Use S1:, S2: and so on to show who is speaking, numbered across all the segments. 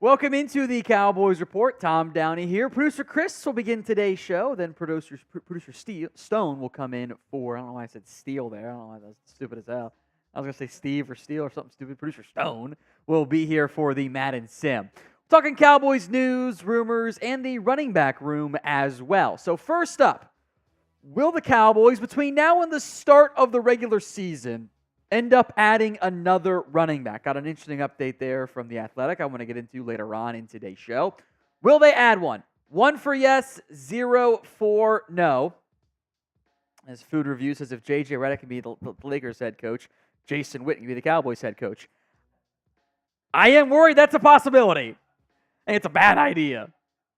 S1: Welcome into the Cowboys Report. Tom Downey here. Producer Chris will begin today's show. Then producer Stone will come in for, I don't know why I said Steele there. I don't know why that's stupid as hell. I was going to say Steve or Steele or something stupid. Producer Stone will be here for the Madden Sim. Talking Cowboys news, rumors, and the running back room as well. So first up, will the Cowboys, between now and the start of the regular season, end up adding another running back? Got an interesting update there from The Athletic I want to get into later on in today's show. Will they add one? 1 for yes, 0 for no. As Food Review says, if J.J. Redick can be the Lakers head coach, Jason Witten can be the Cowboys head coach. I am worried that's a possibility. And it's a bad idea.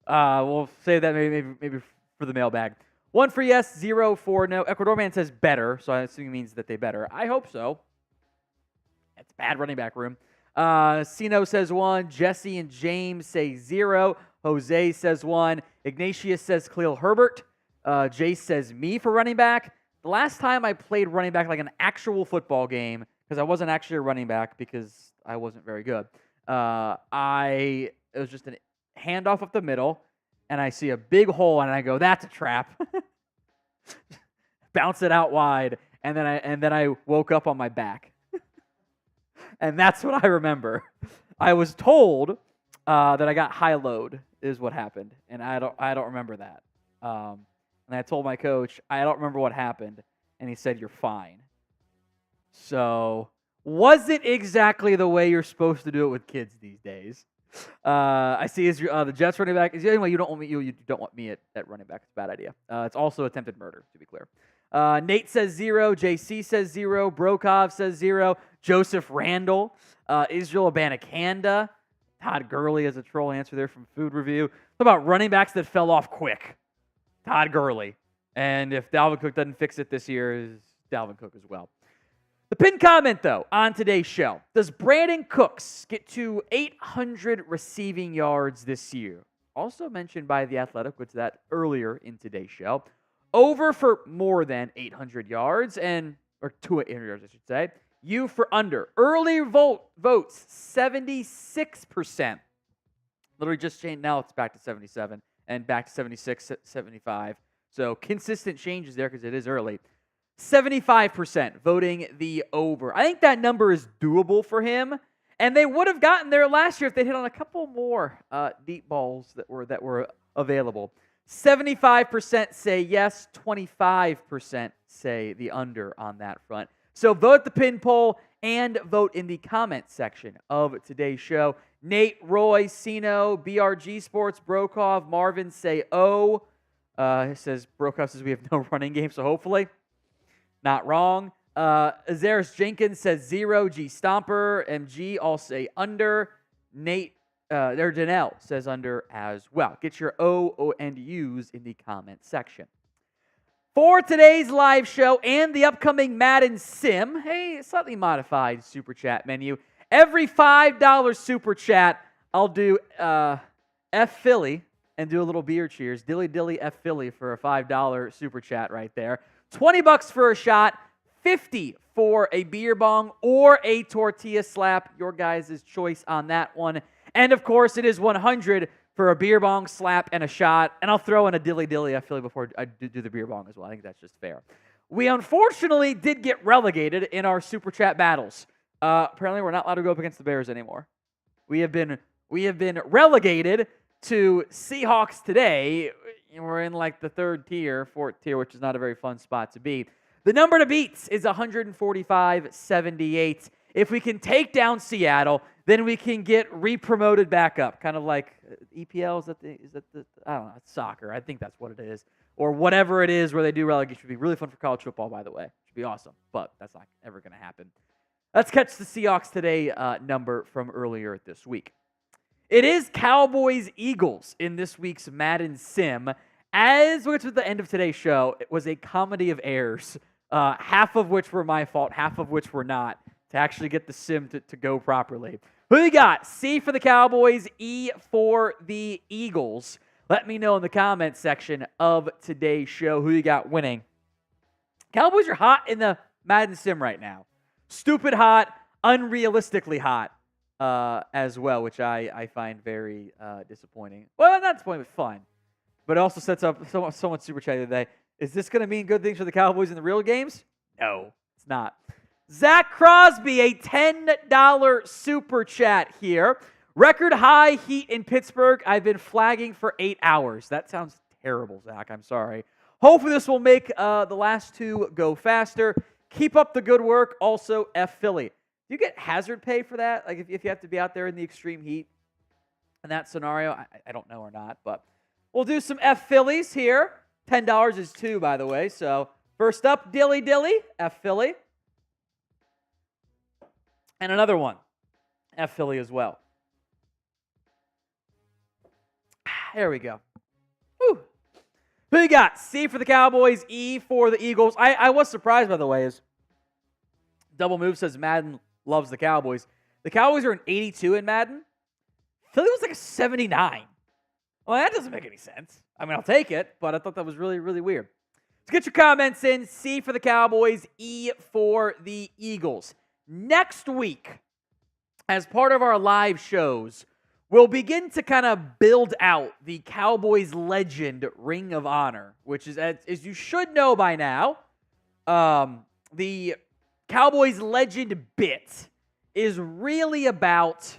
S1: We'll save that maybe for the mailbag. 1 for yes, 0 for no. Ecuador Man says better, so I assume it means that they better. I hope so. It's a bad running back room. Sino says 1. Jesse and James say 0. Jose says 1. Ignatius says Khalil Herbert. Jace says me for running back. The last time I played running back like an actual football game, because I wasn't actually a running back because I wasn't very good, it was just a handoff up the middle, and I see a big hole, and I go, that's a trap. Bounce it out wide, and then I woke up on my back. And that's what I remember. I was told that I got high load is what happened, and I don't remember that. And I told my coach, I don't remember what happened, and he said, you're fine. So, wasn't exactly the way you're supposed to do it with kids these days. I see the Jets running back. Anyway, you don't want me at running back. It's a bad idea. It's also attempted murder, to be clear. Nate says 0. JC says 0. Brokov says 0. Joseph Randall. Israel Abanikanda. Todd Gurley has a troll answer there from Food Review. What about running backs that fell off quick? Todd Gurley. And if Dalvin Cook doesn't fix it this year, is Dalvin Cook as well. The pinned comment, though, on today's show. Does Brandin Cooks get to 800 receiving yards this year? Also mentioned by The Athletic, which is that earlier in today's show. Over for more than 800 yards, or 200 yards, I should say. You for under. Early votes, 76%. Literally just changed. Now it's back to 77 and back to 76, 75. So consistent changes there because it is early. 75% voting the over. I think that number is doable for him, and they would have gotten there last year if they hit on a couple more deep balls that were available. 75% say yes, 25% say the under on that front. So vote the pin poll and vote in the comment section of today's show. Nate, Roy, Sino, BRG Sports, Brokov, Marvin say oh. Brokov says we have no running game, so hopefully. Not wrong. Azaris Jenkins says 0. G Stomper, MG all say under. Nate, Danelle says under as well. Get your O and U's in the comment section. For today's live show and the upcoming Madden Sim, hey, slightly modified Super Chat menu. Every $5 Super Chat, I'll do F Philly and do a little beer cheers. Dilly Dilly F Philly for a $5 Super Chat right there. $20 for a shot, $50 for a beer bong or a tortilla slap. Your guys' choice on that one. And of course, it is $100 for a beer bong slap and a shot. And I'll throw in a dilly dilly, I feel like, before I do the beer bong as well. I think that's just fair. We unfortunately did get relegated in our Super Chat battles. Apparently, we're not allowed to go up against the Bears anymore. We have been relegated to Seahawks today. We're in like the fourth tier, which is not a very fun spot to be. The number to beat is 145-78. If we can take down Seattle, then we can get re-promoted back up. Kind of like EPL, is that the I don't know, it's soccer. I think that's what it is. Or whatever it is where they do relegation. It should be really fun for college football, by the way. It should be awesome, but that's not ever going to happen. Let's catch the Seahawks today number from earlier this week. It is Cowboys-Eagles in this week's Madden Sim. As we get to the end of today's show, it was a comedy of errors, half of which were my fault, half of which were not, to actually get the sim to go properly. Who you got? C for the Cowboys, E for the Eagles. Let me know in the comments section of today's show who you got winning. Cowboys are hot in the Madden Sim right now. Stupid hot, unrealistically hot. as well, which I find very disappointing. Well, not disappointing, but fun. But it also sets up someone super chat today. Is this going to mean good things for the Cowboys in the real games? No, it's not. Zach Crosby, a $10 super chat here. Record high heat in Pittsburgh. I've been flagging for 8 hours. That sounds terrible, Zach. I'm sorry. Hopefully this will make the last two go faster. Keep up the good work. Also, F Philly. Do you get hazard pay for that? Like if you have to be out there in the extreme heat in that scenario? I don't know or not, but we'll do some F Phillies here. $10 is 2, by the way. So first up, Dilly Dilly, F Philly. And another one, F Philly as well. There we go. Whew. Who you got? C for the Cowboys, E for the Eagles. I was surprised, by the way, as Double Move says Madden loves the Cowboys. The Cowboys are an 82 in Madden. Philly was like a 79. Well, that doesn't make any sense. I mean, I'll take it, but I thought that was really, really weird. So get your comments in. C for the Cowboys, E for the Eagles. Next week, as part of our live shows, we'll begin to kind of build out the Cowboys Legend Ring of Honor, which is, as you should know by now, the Cowboys Legend bit is really about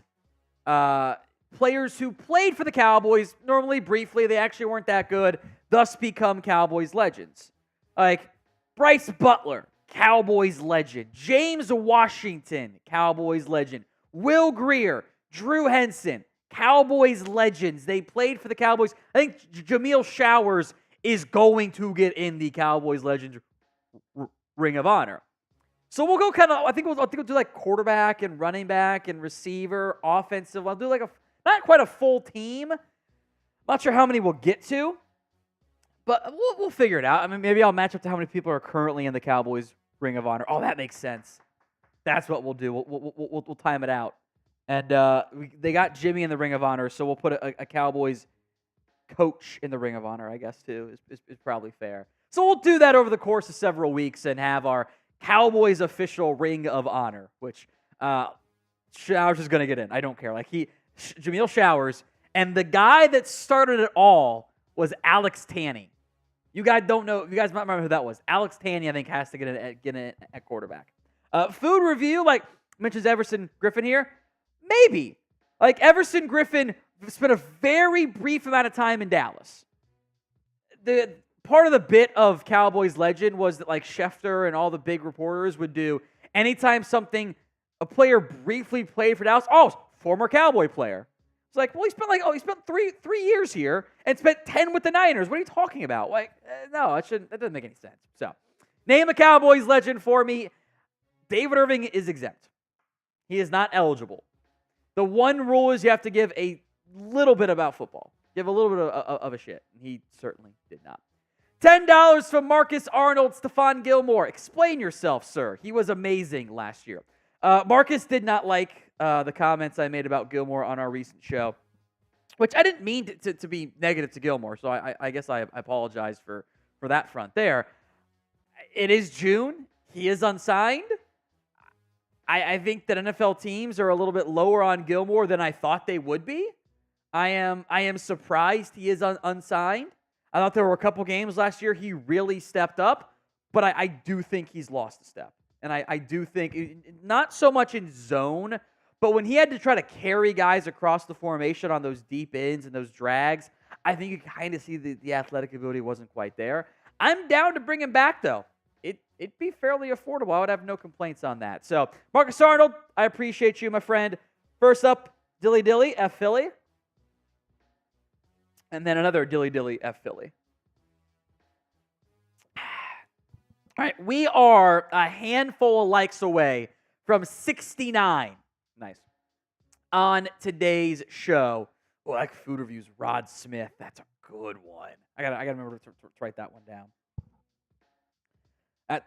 S1: players who played for the Cowboys, normally briefly, they actually weren't that good, thus become Cowboys legends. Like Bryce Butler, Cowboys legend. James Washington, Cowboys legend. Will Greer, Drew Henson, Cowboys legends. They played for the Cowboys. I think Jameel Showers is going to get in the Cowboys Legends Ring of Honor. So we'll go kind of, I think we'll do like quarterback and running back and receiver, offensive. I'll do like not quite a full team. Not sure how many we'll get to, but we'll figure it out. I mean, maybe I'll match up to how many people are currently in the Cowboys Ring of Honor. Oh, that makes sense. That's what we'll do. We'll time it out. And they got Jimmy in the Ring of Honor, so we'll put a Cowboys coach in the Ring of Honor, I guess, too, is probably fair. So we'll do that over the course of several weeks and have our Cowboys official Ring of Honor, which Showers is going to get in. I don't care. Like Jameel Showers, and the guy that started it all was Alex Tanney. You guys don't know. You guys might remember who that was. Alex Tanney, I think, has to get in at quarterback. Food review, like mentions Everson Griffin here. Maybe. Like Everson Griffin spent a very brief amount of time in Dallas. The part of the bit of Cowboys Legend was that like Schefter and all the big reporters would do anytime a player briefly played for Dallas. Oh, former Cowboy player. It's like, well, he spent three years here and spent 10 with the Niners. What are you talking about? Like, no, that doesn't make any sense. So, name a Cowboys legend for me. David Irving is exempt. He is not eligible. The one rule is you have to give a little bit about football. Give a little bit of a shit. He certainly did not. $10 from Marcus Arnold, Stephan Gilmore. Explain yourself, sir. He was amazing last year. Marcus did not like the comments I made about Gilmore on our recent show, which I didn't mean to be negative to Gilmore, so I guess I apologize for that front there. It is June. He is unsigned. I think that NFL teams are a little bit lower on Gilmore than I thought they would be. I am surprised he is unsigned. I thought there were a couple games last year he really stepped up, but I do think he's lost a step. And I do think, not so much in zone, but when he had to try to carry guys across the formation on those deep ends and those drags, I think you kind of see the athletic ability wasn't quite there. I'm down to bring him back, though. It'd be fairly affordable. I would have no complaints on that. So, Marcus Arnold, I appreciate you, my friend. First up, Dilly Dilly, F Philly. And then another Dilly Dilly, F Philly. All right, we are a handful of likes away from 69. Nice. On today's show. Oh, I like food reviews. Rod Smith. That's a good one. I gotta remember to write that one down.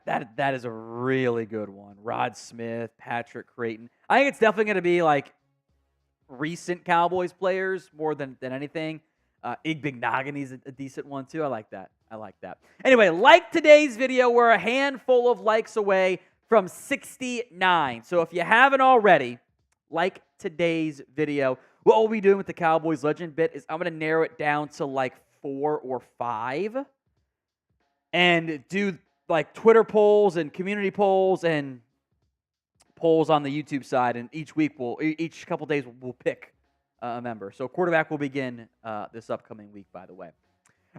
S1: That is a really good one. Rod Smith, Patrick Creighton. I think it's definitely going to be like recent Cowboys players more than anything. Igbignogany's a decent one too. I like that. Anyway, like today's video, we're a handful of likes away from 69. So if you haven't already, like today's video, what we'll be doing with the Cowboys Legend bit is I'm going to narrow it down to like 4 or 5 and do like Twitter polls and community polls and polls on the YouTube side. And each couple days, we'll pick a member. So quarterback will begin this upcoming week, by the way.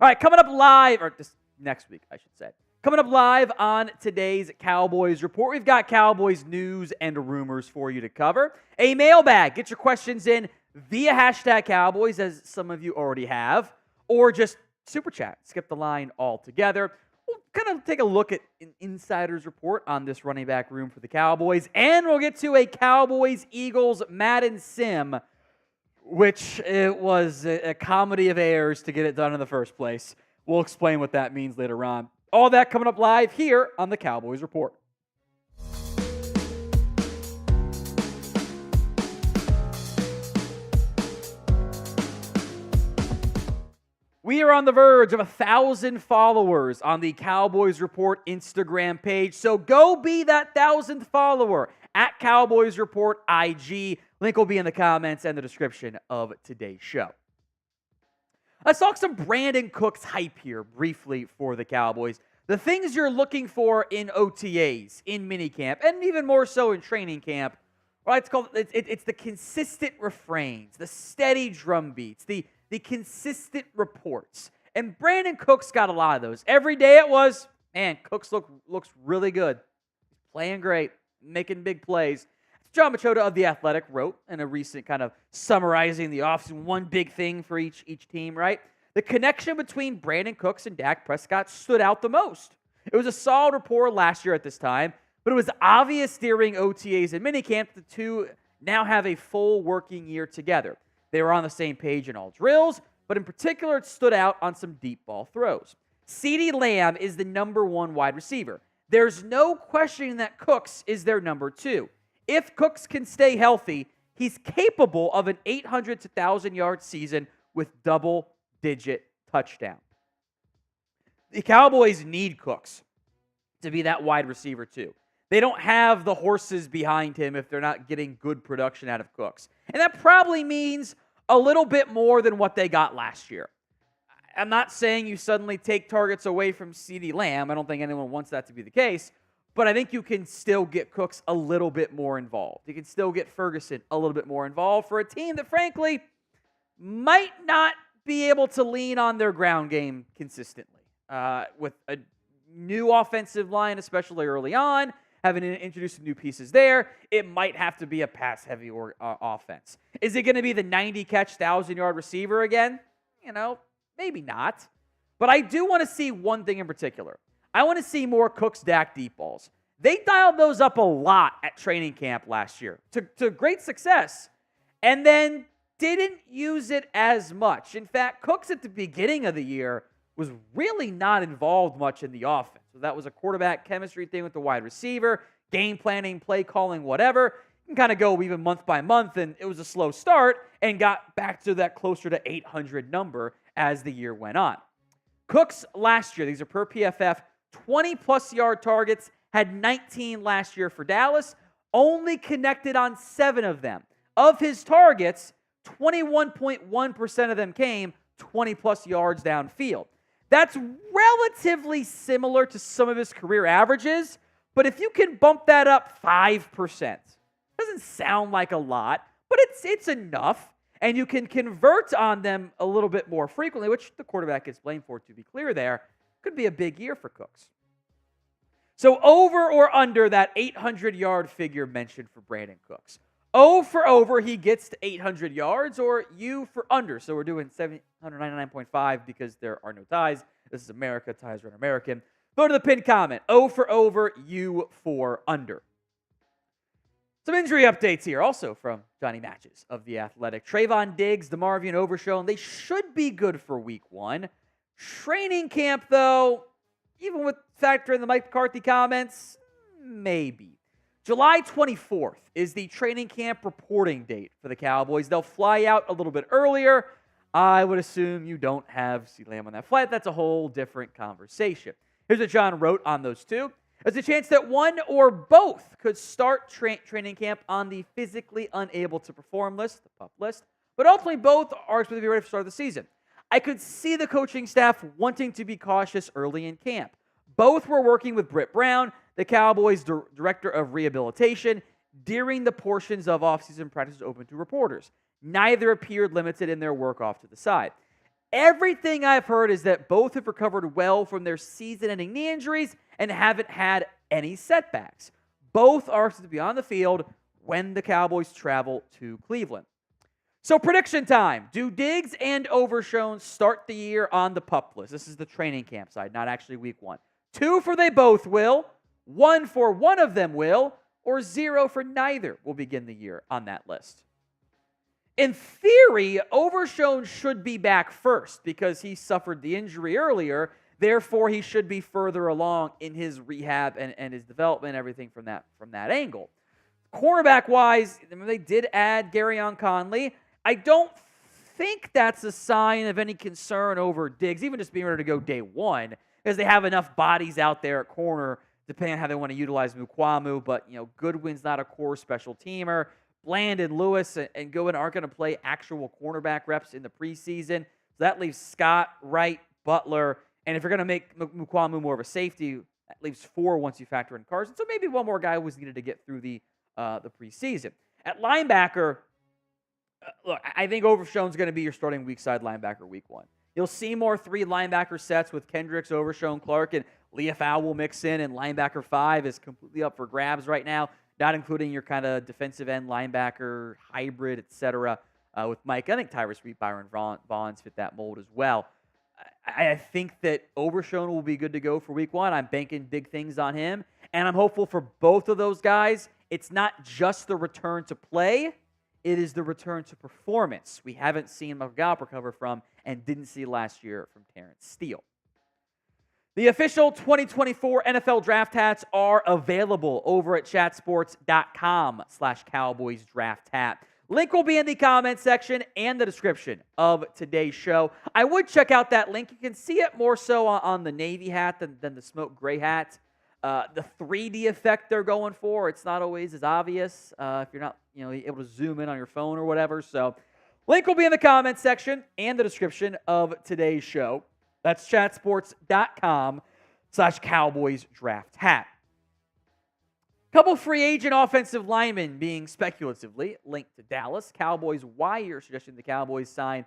S1: All right, coming up live, or this next week, I should say. Coming up live on today's Cowboys Report, we've got Cowboys news and rumors for you to cover. A mailbag. Get your questions in via hashtag Cowboys, as some of you already have, or just super chat. Skip the line altogether. We'll kind of take a look at an insider's report on this running back room for the Cowboys, and we'll get to a Cowboys-Eagles Madden sim, which it was a comedy of errors to get it done in the first place. We'll explain what that means later on. All that coming up live here on the Cowboys Report. We are on the verge of 1,000 followers on the Cowboys Report Instagram page, so go be that 1,000th follower at Cowboys Report IG. Link will be in the comments and the description of today's show. Let's talk some Brandin Cooks hype here briefly for the Cowboys. The things you're looking for in OTAs, in minicamp, and even more so in training camp, right? It's the consistent refrains, the steady drum beats, the consistent reports. And Brandin Cooks got a lot of those. Every day it was, man, Cooks looks really good. He's playing great, making big plays. John Machota of The Athletic wrote in a recent kind of summarizing the offseason, one big thing for each team, right? The connection between Brandin Cooks and Dak Prescott stood out the most. It was a solid rapport last year at this time, but it was obvious during OTAs and minicamp the two now have a full working year together. They were on the same page in all drills, but in particular it stood out on some deep ball throws. CeeDee Lamb is the number 1 wide receiver. There's no questioning that Cooks is their number 2. If Cooks can stay healthy, he's capable of an 800 to 1,000-yard season with double-digit touchdown. The Cowboys need Cooks to be that wide receiver too. They don't have the horses behind him if they're not getting good production out of Cooks. And that probably means a little bit more than what they got last year. I'm not saying you suddenly take targets away from CeeDee Lamb. I don't think anyone wants that to be the case. But I think you can still get Cooks a little bit more involved. You can still get Ferguson a little bit more involved for a team that, frankly, might not be able to lean on their ground game consistently. With a new offensive line, especially early on, having to introduce some new pieces there, it might have to be a pass-heavy offense. Is it going to be the 90-catch, 1,000-yard receiver again? Maybe not. But I do want to see one thing in particular. I want to see more Cooks-Dak deep balls. They dialed those up a lot at training camp last year to great success, and then didn't use it as much. In fact, Cooks at the beginning of the year was really not involved much in the offense. So that was a quarterback chemistry thing with the wide receiver, game planning, play calling, whatever. You can kind of go even month by month, and it was a slow start and got back to that closer to 800 number as the year went on. Cooks last year, these are per PFF, 20-plus yard targets, had 19 last year for Dallas, only connected on 7 of them. Of his targets, 21.1% of them came 20-plus yards downfield. That's relatively similar to some of his career averages, but if you can bump that up 5%, doesn't sound like a lot, but it's enough, and you can convert on them a little bit more frequently, which the quarterback gets blamed for, to be clear there. Could be a big year for Cooks. So over or under that 800-yard figure mentioned for Brandin Cooks. O for over, he gets to 800 yards, or U for under. So we're doing 799.5 because there are no ties. This is America, ties run American. Go to the pinned comment. O for over, U for under. Some injury updates here also from Johnny Matches of The Athletic. Trevon Diggs DeMarvion Overshown. They should be good for week 1. Training camp, though, even with factoring the Mike McCarthy comments, maybe. July 24th is the training camp reporting date for the Cowboys. They'll fly out a little bit earlier. I would assume you don't have CeeDee Lamb on that flight. That's a whole different conversation. Here's what John wrote on those two. There's a chance that one or both could start training camp on the physically unable to perform list, the PUP list, but ultimately both are expected to be ready for the start of the season. I could see the coaching staff wanting to be cautious early in camp. Both were working with Britt Brown, the Cowboys' director of rehabilitation, during the portions of offseason practices open to reporters. Neither appeared limited in their work off to the side. Everything I've heard is that both have recovered well from their season-ending knee injuries and haven't had any setbacks. Both are to be on the field when the Cowboys travel to Cleveland. So prediction time. Do Diggs and Overshown start the year on the PUP list? This is the training camp side, not actually week 1. 2 for they both will, 1 for one of them will, or 0 for neither will begin the year on that list. In theory, Overshown should be back first because he suffered the injury earlier. Therefore, he should be further along in his rehab and his development, everything from that angle. Cornerback-wise, they did add Garyon Conley. I don't think that's a sign of any concern over Diggs, even just being ready to go day one, because they have enough bodies out there at corner, depending on how they want to utilize Mukuamu. But, Goodwin's not a core special teamer. Bland and Lewis and Goodwin aren't going to play actual cornerback reps in the preseason. So that leaves Scott, Wright, Butler. And if you're going to make Mukuamu more of a safety, that leaves 4 once you factor in Carson. So maybe one more guy was needed to get through the preseason. At linebacker, look, I think Overshown's going to be your starting weak side linebacker week 1. You'll see more 3 linebacker sets with Kendricks, Overshown, Clark, and Leafau will mix in, and linebacker 5 is completely up for grabs right now, not including your kind of defensive end linebacker hybrid, etc. With Mike. I think Tyrus Reed, Byron Vaughns fit that mold as well. I think that Overshown will be good to go for week 1. I'm banking big things on him, and I'm hopeful for both of those guys. It's not just the return to play, it is the return to performance we haven't seen McGough recover from and didn't see last year from Terrence Steele. The official 2024 NFL draft hats are available over at chatsports.com/Cowboys draft hat. Link will be in the comment section and the description of today's show. I would check out that link. You can see it more so on the Navy hat than the smoke gray hat. The 3D effect they're going for, it's not always as obvious if you're not able to zoom in on your phone or whatever. So link will be in the comment section and the description of today's show. That's chatsports.com/Cowboys draft hat. Couple free agent offensive linemen being speculatively linked to Dallas. Cowboys wire suggesting the Cowboys sign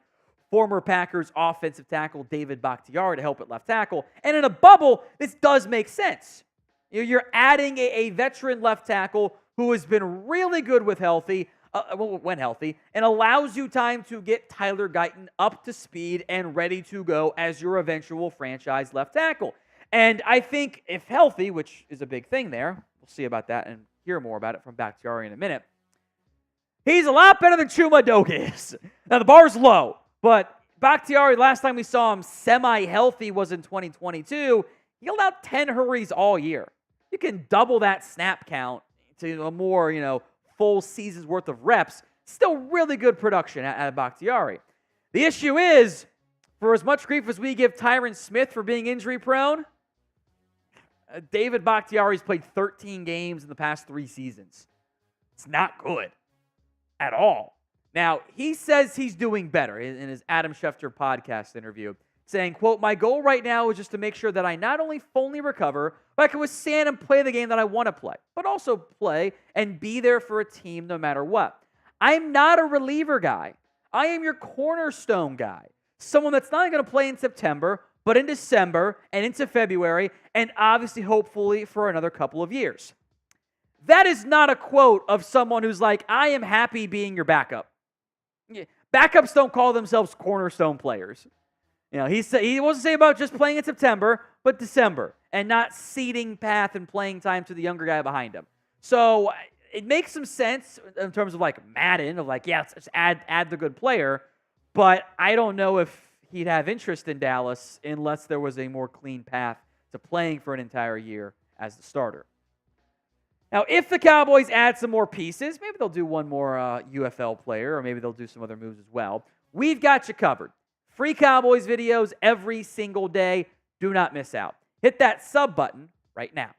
S1: former Packers offensive tackle David Bakhtiari to help at left tackle. And in a bubble, this does make sense. You're adding a veteran left tackle who has been really good with when healthy, and allows you time to get Tyler Guyton up to speed and ready to go as your eventual franchise left tackle. And I think if healthy, which is a big thing there, we'll see about that and hear more about it from Bakhtiari in a minute, he's a lot better than Chuma Doke is. Now, the bar's low, but Bakhtiari, last time we saw him semi-healthy was in 2022. He held out 10 hurries all year. You can double that snap count to a more, full season's worth of reps. Still really good production at Bakhtiari. The issue is, for as much grief as we give Tyron Smith for being injury-prone, David Bakhtiari's played 13 games in the past 3 seasons. It's not good at all. Now, he says he's doing better in his Adam Schefter podcast interview, saying, quote, "My goal right now is just to make sure that I not only fully recover, but I can withstand and play the game that I want to play, but also play and be there for a team no matter what. I'm not a reliever guy. I am your cornerstone guy, someone that's not going to play in September, but in December and into February, and obviously, hopefully, for another couple of years." That is not a quote of someone who's like, I am happy being your backup. Backups don't call themselves cornerstone players. He wasn't saying about just playing in September, but December, and not ceding path and playing time to the younger guy behind him. So it makes some sense in terms of like Madden, of like, let's add the good player, but I don't know if he'd have interest in Dallas unless there was a more clean path to playing for an entire year as the starter. Now, if the Cowboys add some more pieces, maybe they'll do one more UFL player, or maybe they'll do some other moves as well. We've got you covered. Free Cowboys videos every single day. Do not miss out. Hit that sub button right now.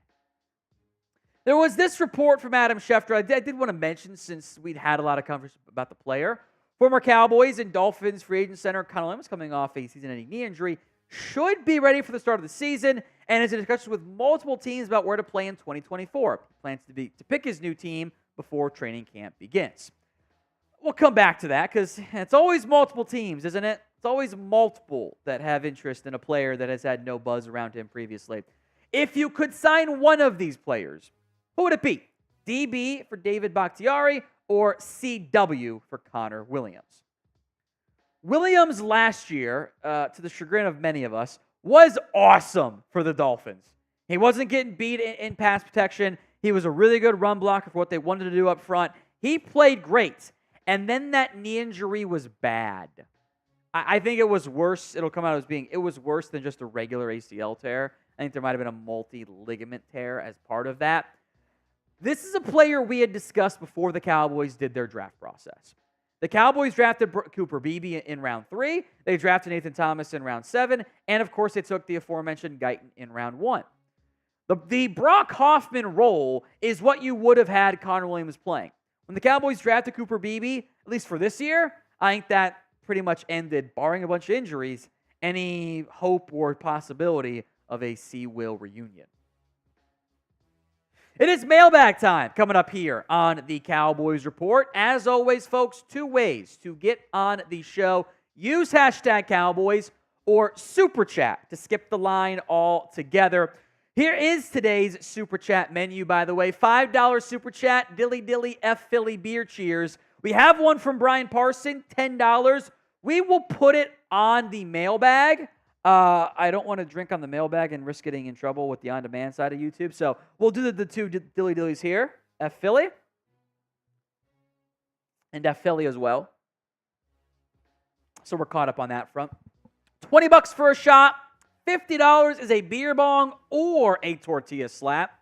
S1: There was this report from Adam Schefter I did want to mention since we'd had a lot of conversation about the player. Former Cowboys and Dolphins free agent center Connor Williams, coming off a season-ending knee injury, should be ready for the start of the season and is in discussions with multiple teams about where to play in 2024. He plans to pick his new team before training camp begins. We'll come back to that because it's always multiple teams, isn't it? It's always multiple that have interest in a player that has had no buzz around him previously. If you could sign one of these players, who would it be? DB for David Bakhtiari or CW for Connor Williams? Williams last year, to the chagrin of many of us, was awesome for the Dolphins. He wasn't getting beat in pass protection. He was a really good run blocker for what they wanted to do up front. He played great. And then that knee injury was bad. I think it was worse. It'll come out as being, it was worse than just a regular ACL tear. I think there might have been a multi-ligament tear as part of that. This is a player we had discussed before the Cowboys did their draft process. The Cowboys drafted Cooper Beebe in round 3. They drafted Nathan Thomas in round 7. And, of course, they took the aforementioned Guyton in round 1. The Brock Hoffman role is what you would have had Connor Williams playing. When the Cowboys drafted Cooper Beebe, at least for this year, I think that pretty much ended, barring a bunch of injuries, any hope or possibility of a C-Will reunion. It is mailbag time coming up here on the Cowboys Report. As always, folks, 2 ways to get on the show. Use hashtag Cowboys or Super Chat to skip the line altogether. Here is today's Super Chat menu, by the way. $5 Super Chat, Dilly Dilly F Philly Beer Cheers. We have one from Brian Parson, $10. We will put it on the mailbag. I don't want to drink on the mailbag and risk getting in trouble with the on-demand side of YouTube. So we'll do the 2 Dilly Dillies here. F Philly. And F Philly as well. So we're caught up on that front. $20 for a shot. $50 is a beer bong or a tortilla slap.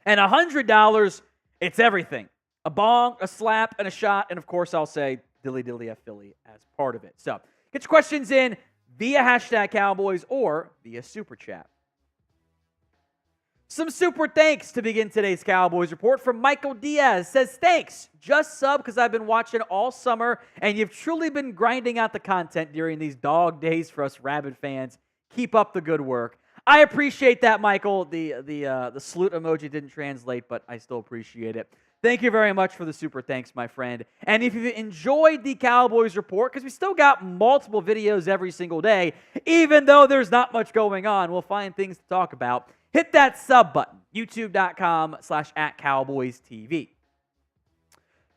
S1: And $100, it's everything. A bong, a slap, and a shot. And of course, I'll say Dilly Dilly F Philly as part of it. So get your questions in via hashtag Cowboys or via Super Chat. Some super thanks to begin today's Cowboys Report from Michael Diaz. Says, thanks. Just sub because I've been watching all summer and you've truly been grinding out the content during these dog days for us rabid fans. Keep up the good work. I appreciate that, Michael. The salute emoji didn't translate, but I still appreciate it. Thank you very much for the super thanks, my friend. And if you enjoyed the Cowboys Report, because we still got multiple videos every single day, even though there's not much going on, we'll find things to talk about. Hit that sub button, youtube.com/@CowboysTV.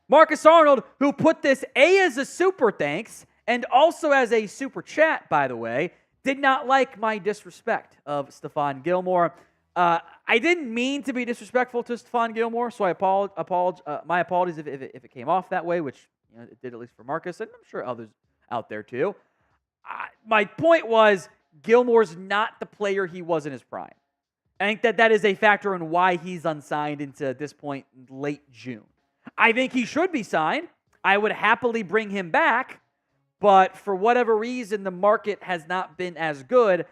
S1: Marcus Arnold, who put this A as a super thanks and also as a super chat, by the way, did not like my disrespect of Stephan Gilmore. I didn't mean to be disrespectful to Stephan Gilmore, so my apologies if it came off that way, which it did at least for Marcus, and I'm sure others out there too. My point was Gilmore's not the player he was in his prime. I think that is a factor in why he's unsigned into this point late June. I think he should be signed. I would happily bring him back, but for whatever reason, the market has not been as good.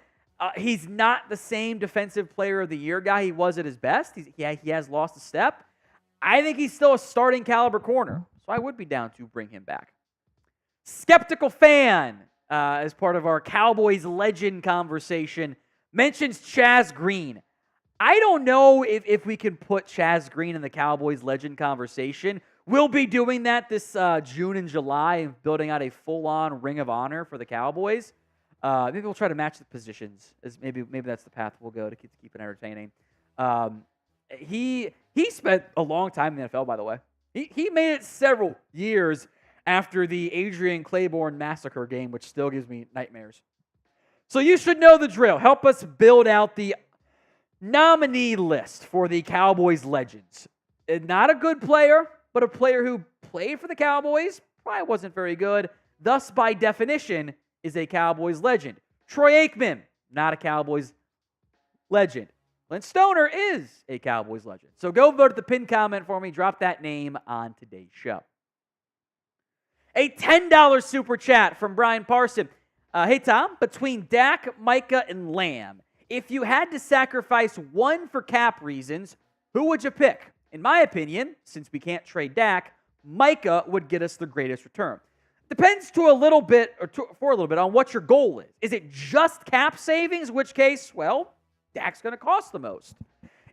S1: He's not the same defensive player of the year guy he was at his best. He has lost a step. I think he's still a starting caliber corner, so I would be down to bring him back. Skeptical fan, as part of our Cowboys legend conversation, mentions Chaz Green. I don't know if we can put Chaz Green in the Cowboys legend conversation. We'll be doing that this June and July and building out a full-on Ring of Honor for the Cowboys. Maybe we'll try to match the positions. Maybe that's the path we'll go to keep it entertaining. He spent a long time in the NFL, by the way. He made it several years after the Adrian Claiborne massacre game, which still gives me nightmares. So you should know the drill. Help us build out the nominee list for the Cowboys legends. Not a good player, but a player who played for the Cowboys, probably wasn't very good. Thus, by definition, is a Cowboys legend. Troy Aikman, not a Cowboys legend. Clint Stoner is a Cowboys legend. So go vote at the pinned comment for me. Drop that name on today's show. A $10 super chat from Brian Parson. Hey, Tom, between Dak, Micah, and Lamb, if you had to sacrifice one for cap reasons, Who would you pick? In my opinion, since we can't trade Dak, Micah would get us the greatest return. Depends for a little bit on what your goal is. Is it just cap savings, in which case, well, Dak's going to cost the most.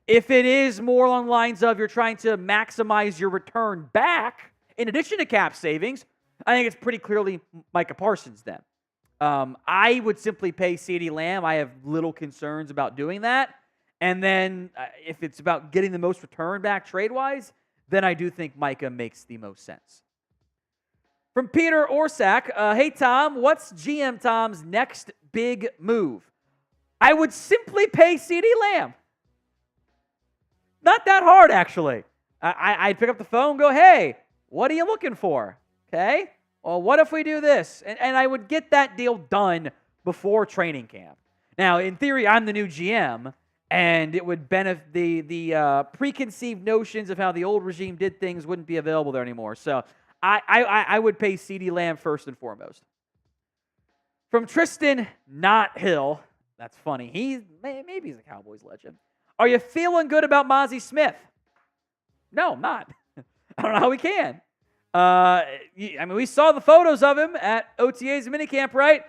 S1: If it is more along the lines of you're trying to maximize your return back, in addition to cap savings, I think it's pretty clearly Micah Parsons then. I would simply pay CeeDee Lamb. I have little concerns about doing that. And then if it's about getting the most return back trade-wise, then I do think Micah makes the most sense. From Peter Orsak, hey Tom, what's GM Tom's next big move? I would simply pay CeeDee Lamb. Not that hard, actually. I'd pick up the phone and go, hey, what are you looking for? Okay? Well, what if we do this? And I would get that deal done before training camp. Now, in theory, I'm the new GM, and it would benefit the preconceived notions of how the old regime did things wouldn't be available there anymore. So I would pay CeeDee Lamb first and foremost. From Tristan Not Hill, that's funny. Maybe he's a Cowboys legend. Are you feeling good about Mazi Smith? No, I'm not. I don't know how we can. I mean, we saw the photos of him at OTAs and Minicamp, right?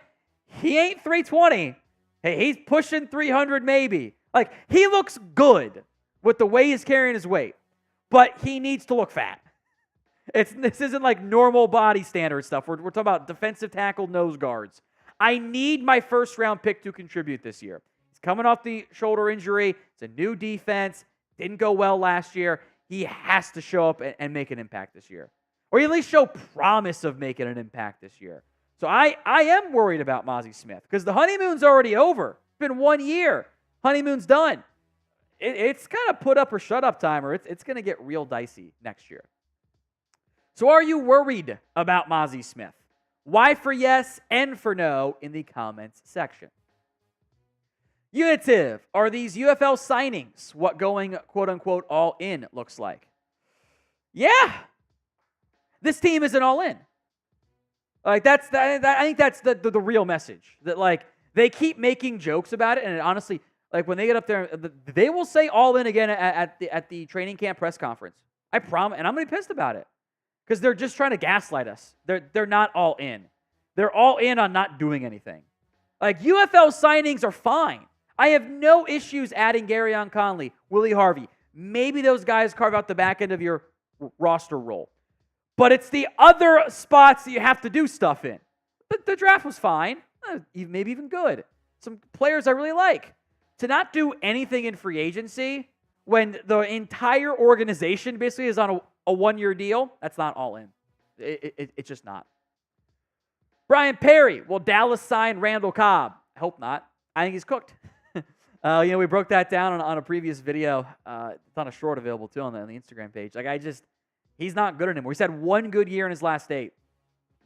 S1: He ain't 320. Hey, he's pushing 300 maybe. Like, he looks good with the way he's carrying his weight, but he needs to look fat. This isn't like normal body standard stuff. We're talking about defensive tackle nose guards. I need my first-round pick to contribute this year. He's coming off the shoulder injury. It's a new defense. Didn't go well last year. He has to show up and make an impact this year. Or at least show promise of making an impact this year. So I am worried about Mazi Smith because the honeymoon's already over. It's been 1 year. Honeymoon's done. It's kind of put up or shut up time, or it's going to get real dicey next year. So are you worried about Mazi Smith? Y for yes, N for no in the comments section. Unitive, are these UFL signings what going quote-unquote all in looks like? Yeah. This team isn't all in. Like, I think that's the real message. That, like, they keep making jokes about it, and honestly, like, when they get up there, they will say all in again at the training camp press conference. I promise, and I'm going to be pissed about it. Because they're just trying to gaslight us. They're not all in. They're all in on not doing anything. Like, UFL signings are fine. I have no issues adding Garyon Conley, Willie Harvey. Maybe those guys carve out the back end of your roster role. But it's the other spots that you have to do stuff in. The draft was fine. Maybe even good. Some players I really like. To not do anything in free agency when the entire organization basically is on a one-year deal, that's not all in. It's just not. Brian Perry, will Dallas sign Randal Cobb? I hope not. I think he's cooked. We broke that down on a previous video. It's on a short available too on the Instagram page. Like, he's not good anymore. He's had one good year in his last 8.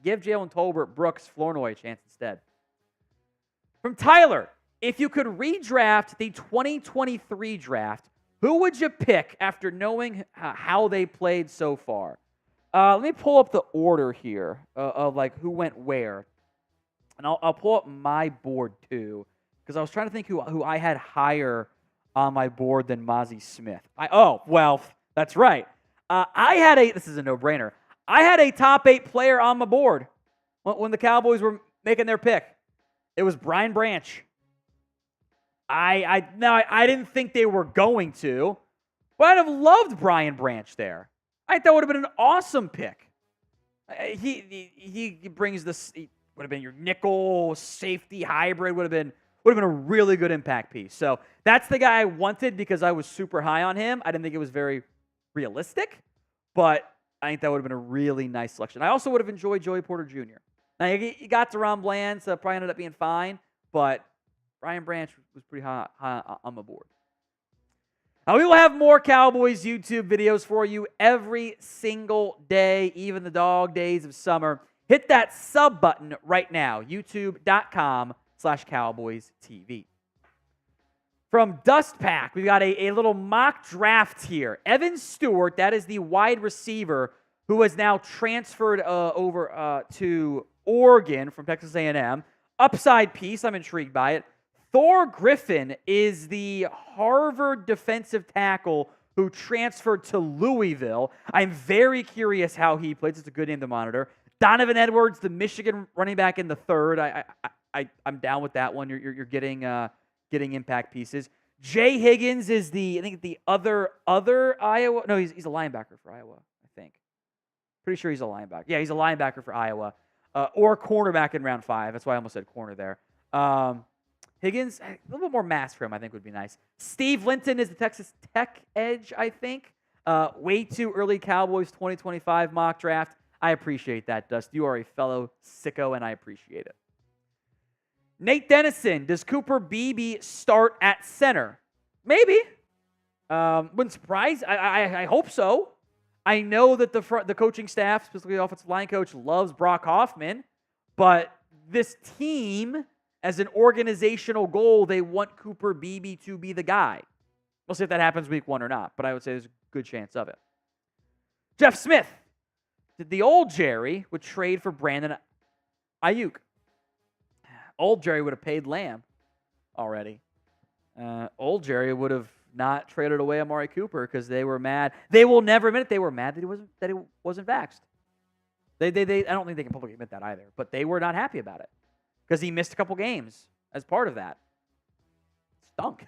S1: Give Jalen Tolbert, Brooks, Flournoy a chance instead. From Tyler, if you could redraft the 2023 draft, who would you pick after knowing how they played so far? Let me pull up the order here of like who went where. And I'll pull up my board too, because I was trying to think who I had higher on my board than Mazi Smith. That's right. This is a no-brainer. I had a top 8 player on my board when the Cowboys were making their pick. It was Brian Branch. I didn't think they were going to, but I'd have loved Brian Branch there. I think that would have been an awesome pick. He brings this. He would have been your nickel safety hybrid. Would have been a really good impact piece. So that's the guy I wanted because I was super high on him. I didn't think it was very realistic, but I think that would have been a really nice selection. I also would have enjoyed Joey Porter Jr. Now he got DaRon Bland, so probably ended up being fine, but Brian Branch was pretty high on the board. Now, we will have more Cowboys YouTube videos for you every single day, even the dog days of summer. Hit that sub button right now, youtube.com/CowboysTV. From Dust Pack, we've got a little mock draft here. Evan Stewart, that is the wide receiver who has now transferred over to Oregon from Texas A&M. Upside piece, I'm intrigued by it. Thor Griffin is the Harvard defensive tackle who transferred to Louisville. I'm very curious how he plays. It's a good name to monitor. Donovan Edwards, the Michigan running back in the third. I'm down with that one. You're getting impact pieces. Jay Higgins is the other Iowa. No, he's a linebacker for Iowa, I think. Pretty sure he's a linebacker. Yeah, he's a linebacker for Iowa. Or cornerback in round 5. That's why I almost said corner there. Higgins, a little bit more mass for him, I think would be nice. Steve Linton is the Texas Tech edge, I think. Way too early Cowboys 2025 mock draft. I appreciate that, Dust. You are a fellow sicko, and I appreciate it. Nate Dennison, does Cooper Beebe start at center? Maybe. Wouldn't surprise. I hope so. I know that the coaching staff, specifically the offensive line coach, loves Brock Hoffman, but this team, as an organizational goal, they want Cooper Beebe to be the guy. We'll see if that happens week 1 or not, but I would say there's a good chance of it. Jeff Smith, did the old Jerry would trade for Brandon Ayuk? Old Jerry would have paid Lamb already. Old Jerry would have not traded away Amari Cooper because they were mad. They will never admit it. They were mad that he wasn't vaxxed. I don't think they can publicly admit that either, but they were not happy about it because he missed a couple games as part of that. Stunk.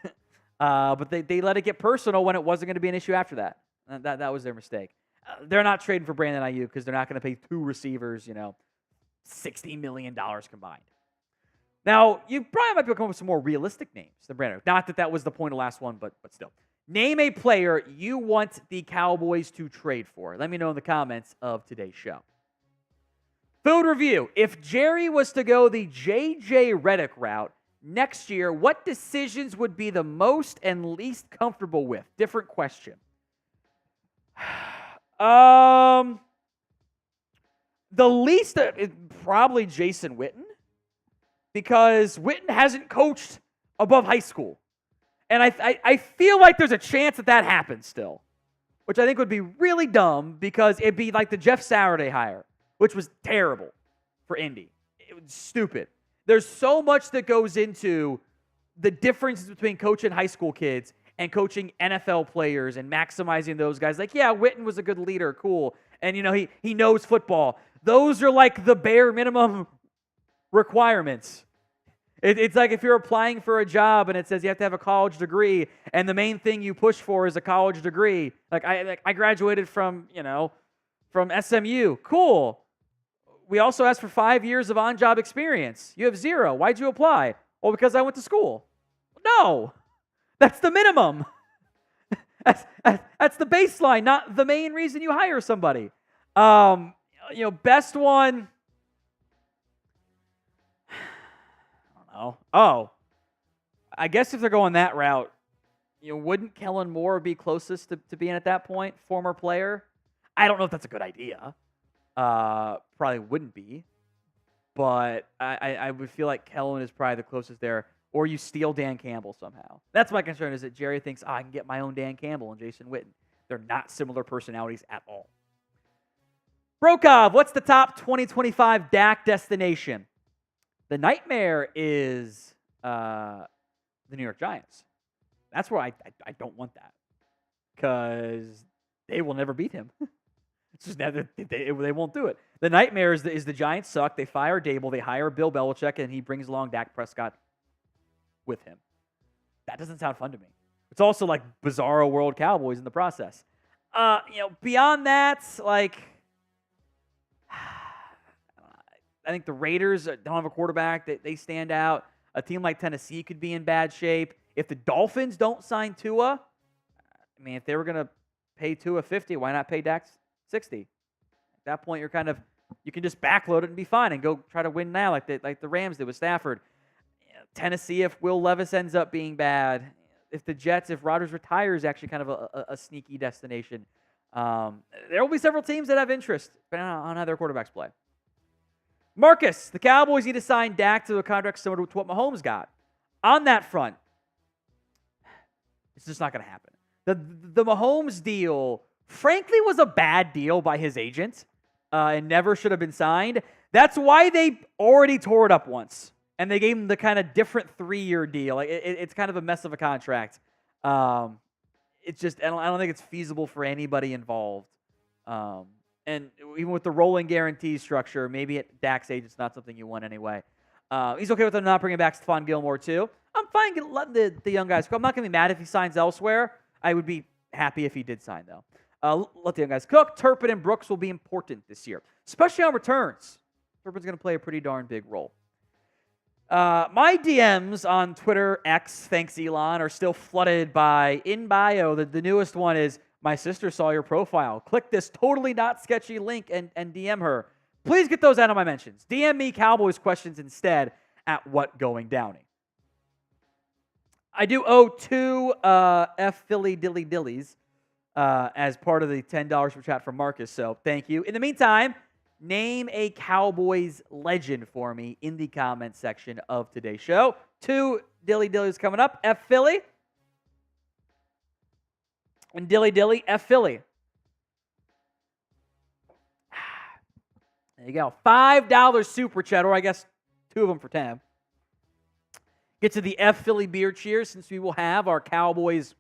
S1: But they let it get personal when it wasn't going to be an issue after that. That was their mistake. They're not trading for Brandon Ayuk because they're not going to pay 2 receivers, $60 million combined. Now, you probably might be coming up with some more realistic names than Brandon. Not that was the point of the last one, but still. Name a player you want the Cowboys to trade for. Let me know in the comments of today's show. Food review. If Jerry was to go the J.J. Redick route next year, what decisions would be the most and least comfortable with? Different question. The least, probably Jason Witten. Because Witten hasn't coached above high school. And I feel like there's a chance that happens still. Which I think would be really dumb because it'd be like the Jeff Saturday hire, which was terrible for Indy. It was stupid. There's so much that goes into the differences between coaching high school kids and coaching NFL players and maximizing those guys. Like, yeah, Witten was a good leader, cool. And, he knows football. Those are like the bare minimum requirements. It's like if you're applying for a job and it says you have to have a college degree, and the main thing you push for is a college degree. I graduated from SMU. Cool. We also asked for 5 years of on-job experience. You have 0. Why'd you apply? Well, because I went to school. No, that's the minimum. That's the baseline, not the main reason you hire somebody. Best one. Oh, I guess if they're going that route, wouldn't Kellen Moore be closest to being at that point? Former player? I don't know if that's a good idea. Probably wouldn't be. But I would feel like Kellen is probably the closest there. Or you steal Dan Campbell somehow. That's my concern, is that Jerry thinks, I can get my own Dan Campbell and Jason Witten. They're not similar personalities at all. Brokov, what's the top 2025 Dak destination? The nightmare is the New York Giants. That's where I don't want that, because they will never beat him. It's just never, they won't do it. The nightmare is the Giants suck. They fire Dable. They hire Bill Belichick, and he brings along Dak Prescott with him. That doesn't sound fun to me. It's also like bizarro world Cowboys in the process. Beyond that, I think the Raiders don't have a quarterback. They stand out. A team like Tennessee could be in bad shape. If the Dolphins don't sign Tua, if they were going to pay Tua 50, why not pay Dak 60? At that point, you can just backload it and be fine and go try to win now like the Rams did with Stafford. Tennessee, if Will Levis ends up being bad. If Rodgers retires, actually kind of a sneaky destination. There will be several teams that have interest depending on how their quarterbacks play. Marcus, the Cowboys need to sign Dak to a contract similar to what Mahomes got. On that front, it's just not going to happen. The Mahomes deal, frankly, was a bad deal by his agent and never should have been signed. That's why they already tore it up once, and they gave him the kind of different 3-year deal. It's kind of a mess of a contract. it's just, I don't think it's feasible for anybody involved. And even with the rolling guarantee structure, maybe at Dak's age, it's not something you want anyway. He's okay with them not bringing back Stephan Gilmore, too. I'm fine letting the young guys go. I'm not going to be mad if he signs elsewhere. I would be happy if he did sign, though. Let the young guys cook. Turpin and Brooks will be important this year, especially on returns. Turpin's going to play a pretty darn big role. My DMs on Twitter, X, thanks Elon, are still flooded by in bio. The newest one is, my sister saw your profile. Click this totally not sketchy link and DM her. Please get those out of my mentions. DM me Cowboys questions instead at What Going Downey. I do owe 2 F Philly Dilly Dillies as part of the $10 for chat from Marcus, so thank you. In the meantime, name a Cowboys legend for me in the comment section of today's show. 2 Dilly Dillies coming up. F Philly. And Dilly Dilly, F Philly. There you go. $5 super chat, or I guess 2 of them for 10. Get to the F Philly beer cheers, since we will have our Cowboys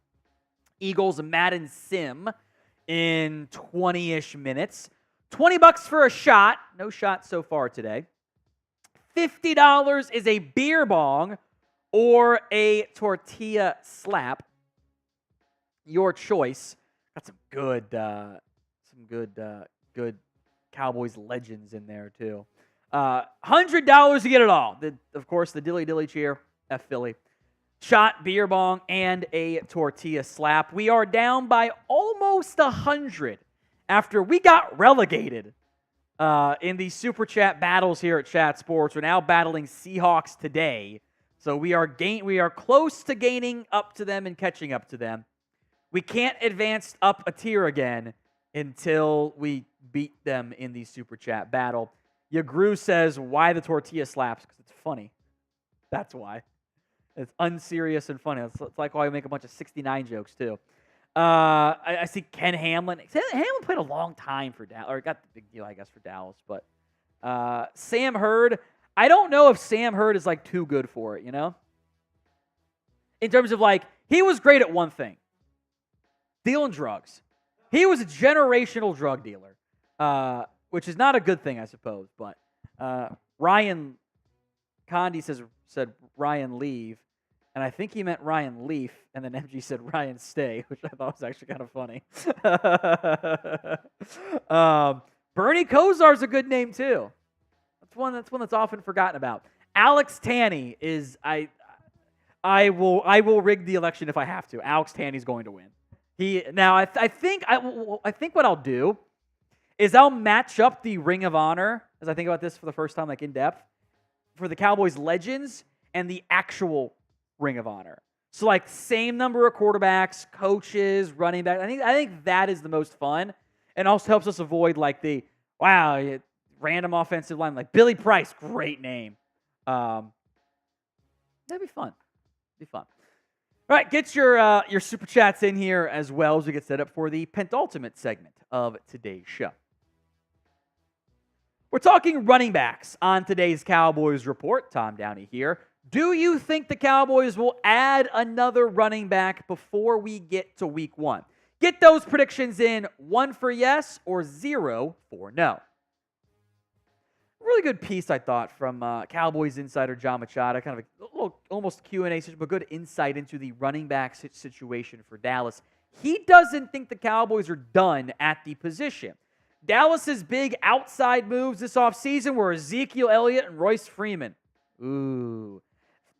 S1: Eagles Madden sim in 20-ish minutes. $20 for a shot. No shot so far today. $50 is a beer bong or a tortilla slap. Your choice. Got some good Cowboys legends in there too. $100 to get it all. Of course, the Dilly Dilly cheer, F Philly. Shot, beer bong, and a tortilla slap. We are down by almost 100 after we got relegated in the Super Chat battles here at Chat Sports. We're now battling Seahawks today. So we are close to gaining up to them and catching up to them. We can't advance up a tier again until we beat them in the Super Chat battle. Yagru says, why the tortilla slaps? Because it's funny. That's why. It's unserious and funny. It's like why we make a bunch of 69 jokes, too. I see Ken Hamlin. Hamlin played a long time for Dallas, or got the big deal, I guess, for Dallas. But Sam Hurd, I don't know if Sam Hurd is, like, too good for it, you know? In terms of, like, he was great at one thing. Dealing drugs. He was a generational drug dealer, which is not a good thing, I suppose. But Ryan Condi said Ryan leave, and I think he meant Ryan Leaf, and then MG said Ryan stay, which I thought was actually kind of funny. Bernie Kosar's a good name too. That's one that's often forgotten about. Alex Tanney is I will rig the election if I have to. Alex Tanney's going to win. I think what I'll do is I'll match up the Ring of Honor, as I think about this for the first time, like in depth, for the Cowboys legends and the actual Ring of Honor. So like same number of quarterbacks, coaches, running back. I think that is the most fun, and also helps us avoid like the random offensive line like Billy Price, great name. That'd be fun. All right, get your super chats in here as well as we get set up for the penultimate segment of today's show. We're talking running backs on today's Cowboys Report. Tom Downey here. Do you think the Cowboys will add another running back before we get to week 1? Get those predictions in, 1 for yes or 0 for no. Really good piece, I thought, from Cowboys insider John Machado. Kind of a little, almost Q&A, but good insight into the running back situation for Dallas. He doesn't think the Cowboys are done at the position. Dallas's big outside moves this offseason were Ezekiel Elliott and Royce Freeman. Ooh.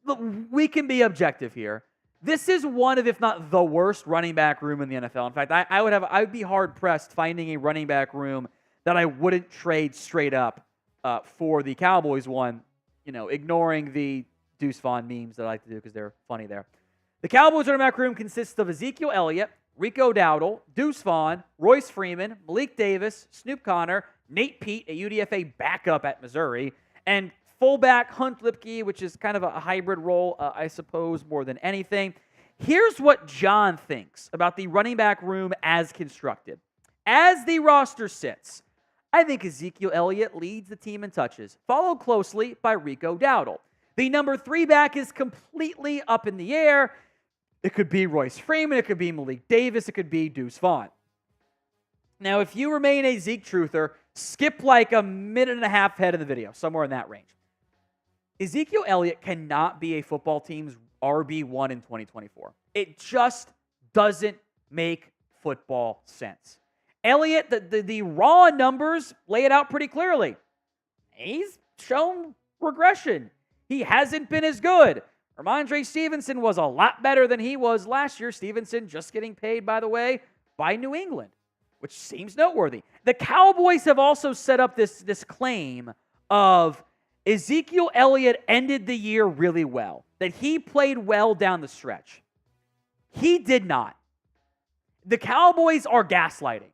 S1: Look, we can be objective here. This is one of, if not the worst running back room in the NFL. In fact, I would be hard-pressed finding a running back room that I wouldn't trade straight up for the Cowboys one, ignoring the Deuce Vaughn memes that I like to do because they're funny there. The Cowboys running back room consists of Ezekiel Elliott, Rico Dowdle, Deuce Vaughn, Royce Freeman, Malik Davis, Snoop Connor, Nate Pete, a UDFA backup at Missouri, and fullback Hunt Lipke, which is kind of a hybrid role, I suppose, more than anything. Here's what John thinks about the running back room as constructed. As the roster sits, I think Ezekiel Elliott leads the team in touches, followed closely by Rico Dowdle. The number 3 back is completely up in the air. It could be Royce Freeman. It could be Malik Davis. It could be Deuce Vaughn. Now, if you remain a Zeke truther, skip like a minute and a half ahead of the video, somewhere in that range. Ezekiel Elliott cannot be a football team's RB1 in 2024. It just doesn't make football sense. Elliott, the raw numbers lay it out pretty clearly. He's shown regression. He hasn't been as good. Ramondre Stevenson was a lot better than he was last year. Stevenson just getting paid, by the way, by New England, which seems noteworthy. The Cowboys have also set up this claim of Ezekiel Elliott ended the year really well, that he played well down the stretch. He did not. The Cowboys are gaslighting.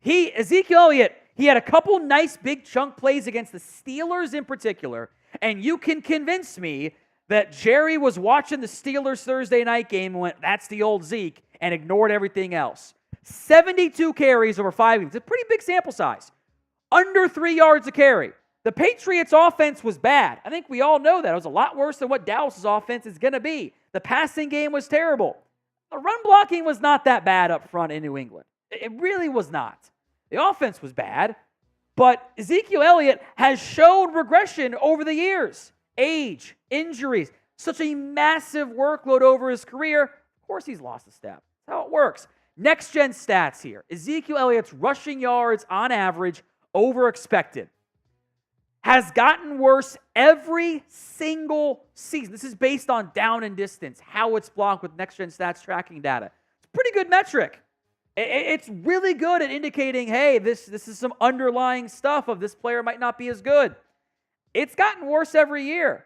S1: Ezekiel Elliott, he had a couple nice big chunk plays against the Steelers in particular, and you can convince me that Jerry was watching the Steelers Thursday night game and went, that's the old Zeke, and ignored everything else. 72 carries over 5 games. It's a pretty big sample size. Under 3 yards a carry. The Patriots' offense was bad. I think we all know that. It was a lot worse than what Dallas' offense is going to be. The passing game was terrible. The run blocking was not that bad up front in New England. It really was not. The offense was bad, but Ezekiel Elliott has showed regression over the years. Age, injuries, such a massive workload over his career. Of course he's lost a step. That's how it works. Next-gen stats here. Ezekiel Elliott's rushing yards on average over expected has gotten worse every single season. This is based on down and distance, how it's blocked with next-gen stats tracking data. It's a pretty good metric. It's really good at indicating, hey, this is some underlying stuff of this player might not be as good. It's gotten worse every year.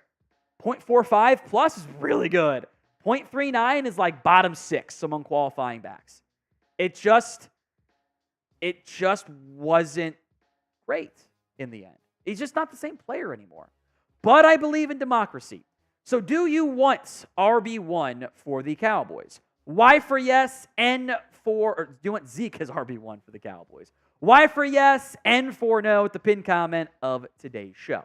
S1: 0.45 plus is really good. 0.39 is like bottom 6 among qualifying backs. It just wasn't great in the end. He's just not the same player anymore. But I believe in democracy. So do you want RB1 for the Cowboys? Y for yes, N for, or do you want Zeke as RB1 for the Cowboys? Y for yes, N for no at the pinned comment of today's show.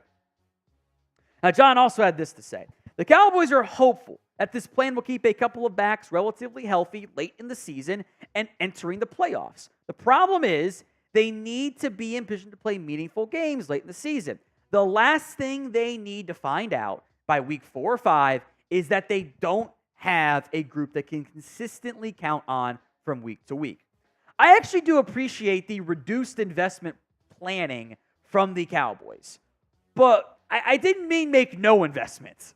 S1: Now, John also had this to say. The Cowboys are hopeful that this plan will keep a couple of backs relatively healthy late in the season and entering the playoffs. The problem is they need to be in position to play meaningful games late in the season. The last thing they need to find out by week 4 or 5 is that they don't have a group that can consistently count on from week to week. I actually do appreciate the reduced investment planning from the Cowboys, but I didn't mean make no investments.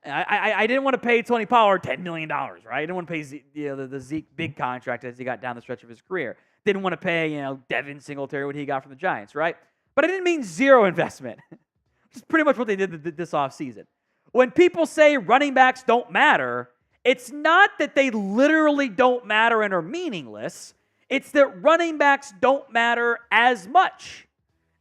S1: I didn't want to pay Tony Pollard $10 million, right? I didn't want to pay the Zeke big contract as he got down the stretch of his career. Didn't want to pay, Devin Singletary what he got from the Giants, right? But I didn't mean zero investment, which is pretty much what they did this offseason. When people say running backs don't matter, it's not that they literally don't matter and are meaningless. It's that running backs don't matter as much.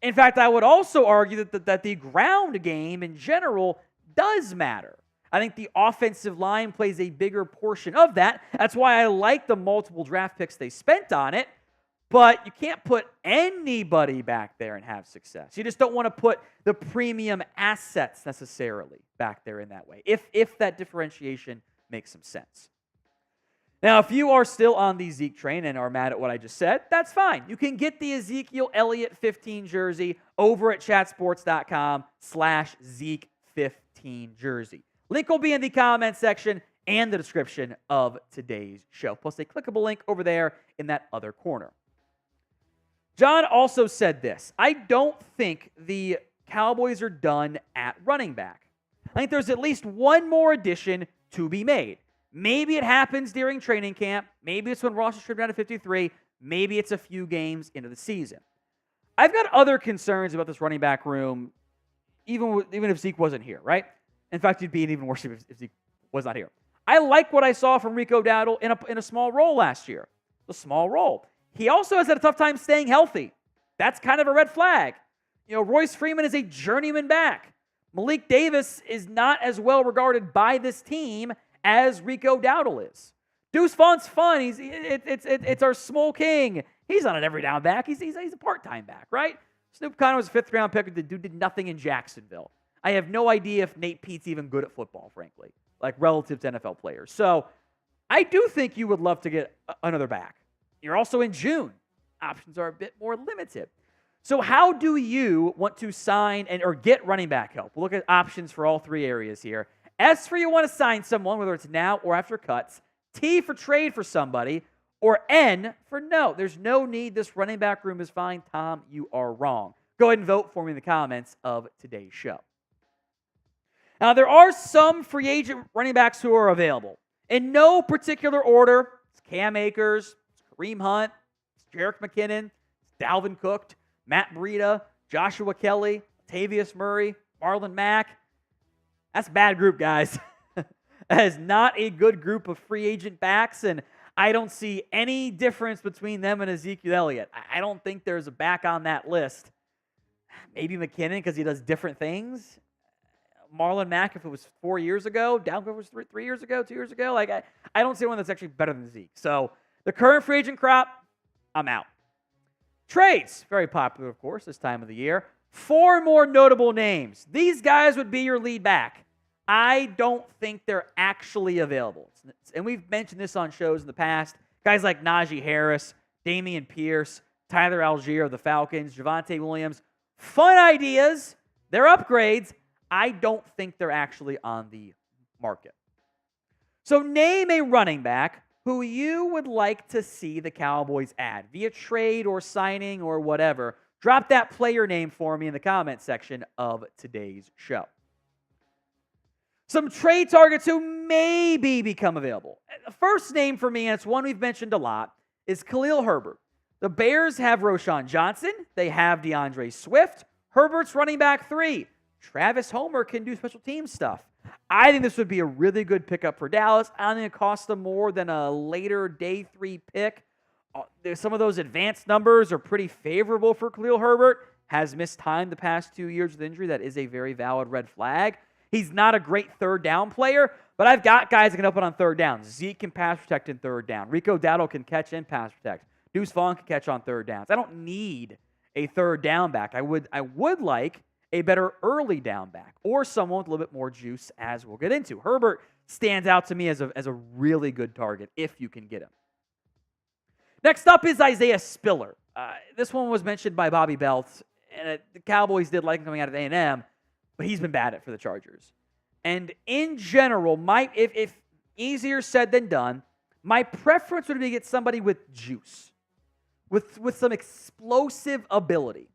S1: In fact, I would also argue that the ground game in general does matter. I think the offensive line plays a bigger portion of that. That's why I like the multiple draft picks they spent on it. But you can't put anybody back there and have success. You just don't want to put the premium assets necessarily back there in that way, if that differentiation makes some sense. Now, if you are still on the Zeke train and are mad at what I just said, that's fine. You can get the Ezekiel Elliott 15 jersey over at chatsports.com/Zeke15 jersey. Link will be in the comment section and the description of today's show, plus a clickable link over there in that other corner. John also said this. I don't think the Cowboys are done at running back. I think there's at least one more addition to be made. Maybe it happens during training camp. Maybe it's when Ross is stripped down to 53. Maybe it's a few games into the season. I've got other concerns about this running back room, even if Zeke wasn't here, right? In fact, you'd be even worse if Zeke was not here. I like what I saw from Rico Dowdle in a small role last year. A small role. He also has had a tough time staying healthy. That's kind of a red flag. Royce Freeman is a journeyman back. Malik Davis is not as well regarded by this team as Rico Dowdle is. Deuce Vaughn's fun. It's our small king. He's not an every down back. He's a part-time back, right? Snoop Conner was a 5th-round pick. The dude did nothing in Jacksonville. I have no idea if Nate Pete's even good at football, frankly, like relative to NFL players. So I do think you would love to get another back. You're also in June. Options are a bit more limited. So how do you want to sign or get running back help? We'll look at options for all three areas here. S for you want to sign someone, whether it's now or after cuts. T for trade for somebody. Or N for no. There's no need. This running back room is fine. Tom, you are wrong. Go ahead and vote for me in the comments of today's show. Now, there are some free agent running backs who are available. In no particular order, it's Cam Akers, it's Kareem Hunt, it's Jerick McKinnon, it's Dalvin Cook, Matt Breida, Joshua Kelly, Tavius Murray, Marlon Mack. That's a bad group, guys. That is not a good group of free agent backs, and I don't see any difference between them and Ezekiel Elliott. I don't think there's a back on that list. Maybe McKinnon because he does different things. Marlon Mack, if it was 4 years ago. Dalvin Cook was 3 years ago, 2 years ago. Like I don't see one that's actually better than Zeke. So the current free agent crop, I'm out. Trades, very popular, of course, this time of the year. 4 more notable names. These guys would be your lead back. I don't think they're actually available. And we've mentioned this on shows in the past. Guys like Najee Harris, Damian Pierce, Tyler Algier of the Falcons, Javonte Williams. Fun ideas. They're upgrades. I don't think they're actually on the market. So name a running back who you would like to see the Cowboys add via trade or signing or whatever. Drop that player name for me in the comment section of today's show. Some trade targets who maybe become available. The first name for me, and it's one we've mentioned a lot, is Khalil Herbert. The Bears have Roschon Johnson. They have DeAndre Swift. Herbert's running back 3. Travis Homer can do special team stuff. I think this would be a really good pickup for Dallas. I don't think it costs them more than a later day 3 pick. Some of those advanced numbers are pretty favorable for Khalil Herbert. Has missed time the past 2 years with injury. That is a very valid red flag. He's not a great third down player, but I've got guys that can help it on third down. Zeke can pass protect in third down. Rico Dowdle can catch and pass protect. Deuce Vaughn can catch on third downs. I don't need a third down back. I would like a better early down back or someone with a little bit more juice, as we'll get into. Herbert stands out to me as a really good target if you can get him. Next up is Isaiah Spiller. This one was mentioned by Bobby Belt, and the Cowboys did like him coming out of A&M, but he's been bad for the Chargers. And in general, if easier said than done, my preference would be to get somebody with juice, with some explosive ability.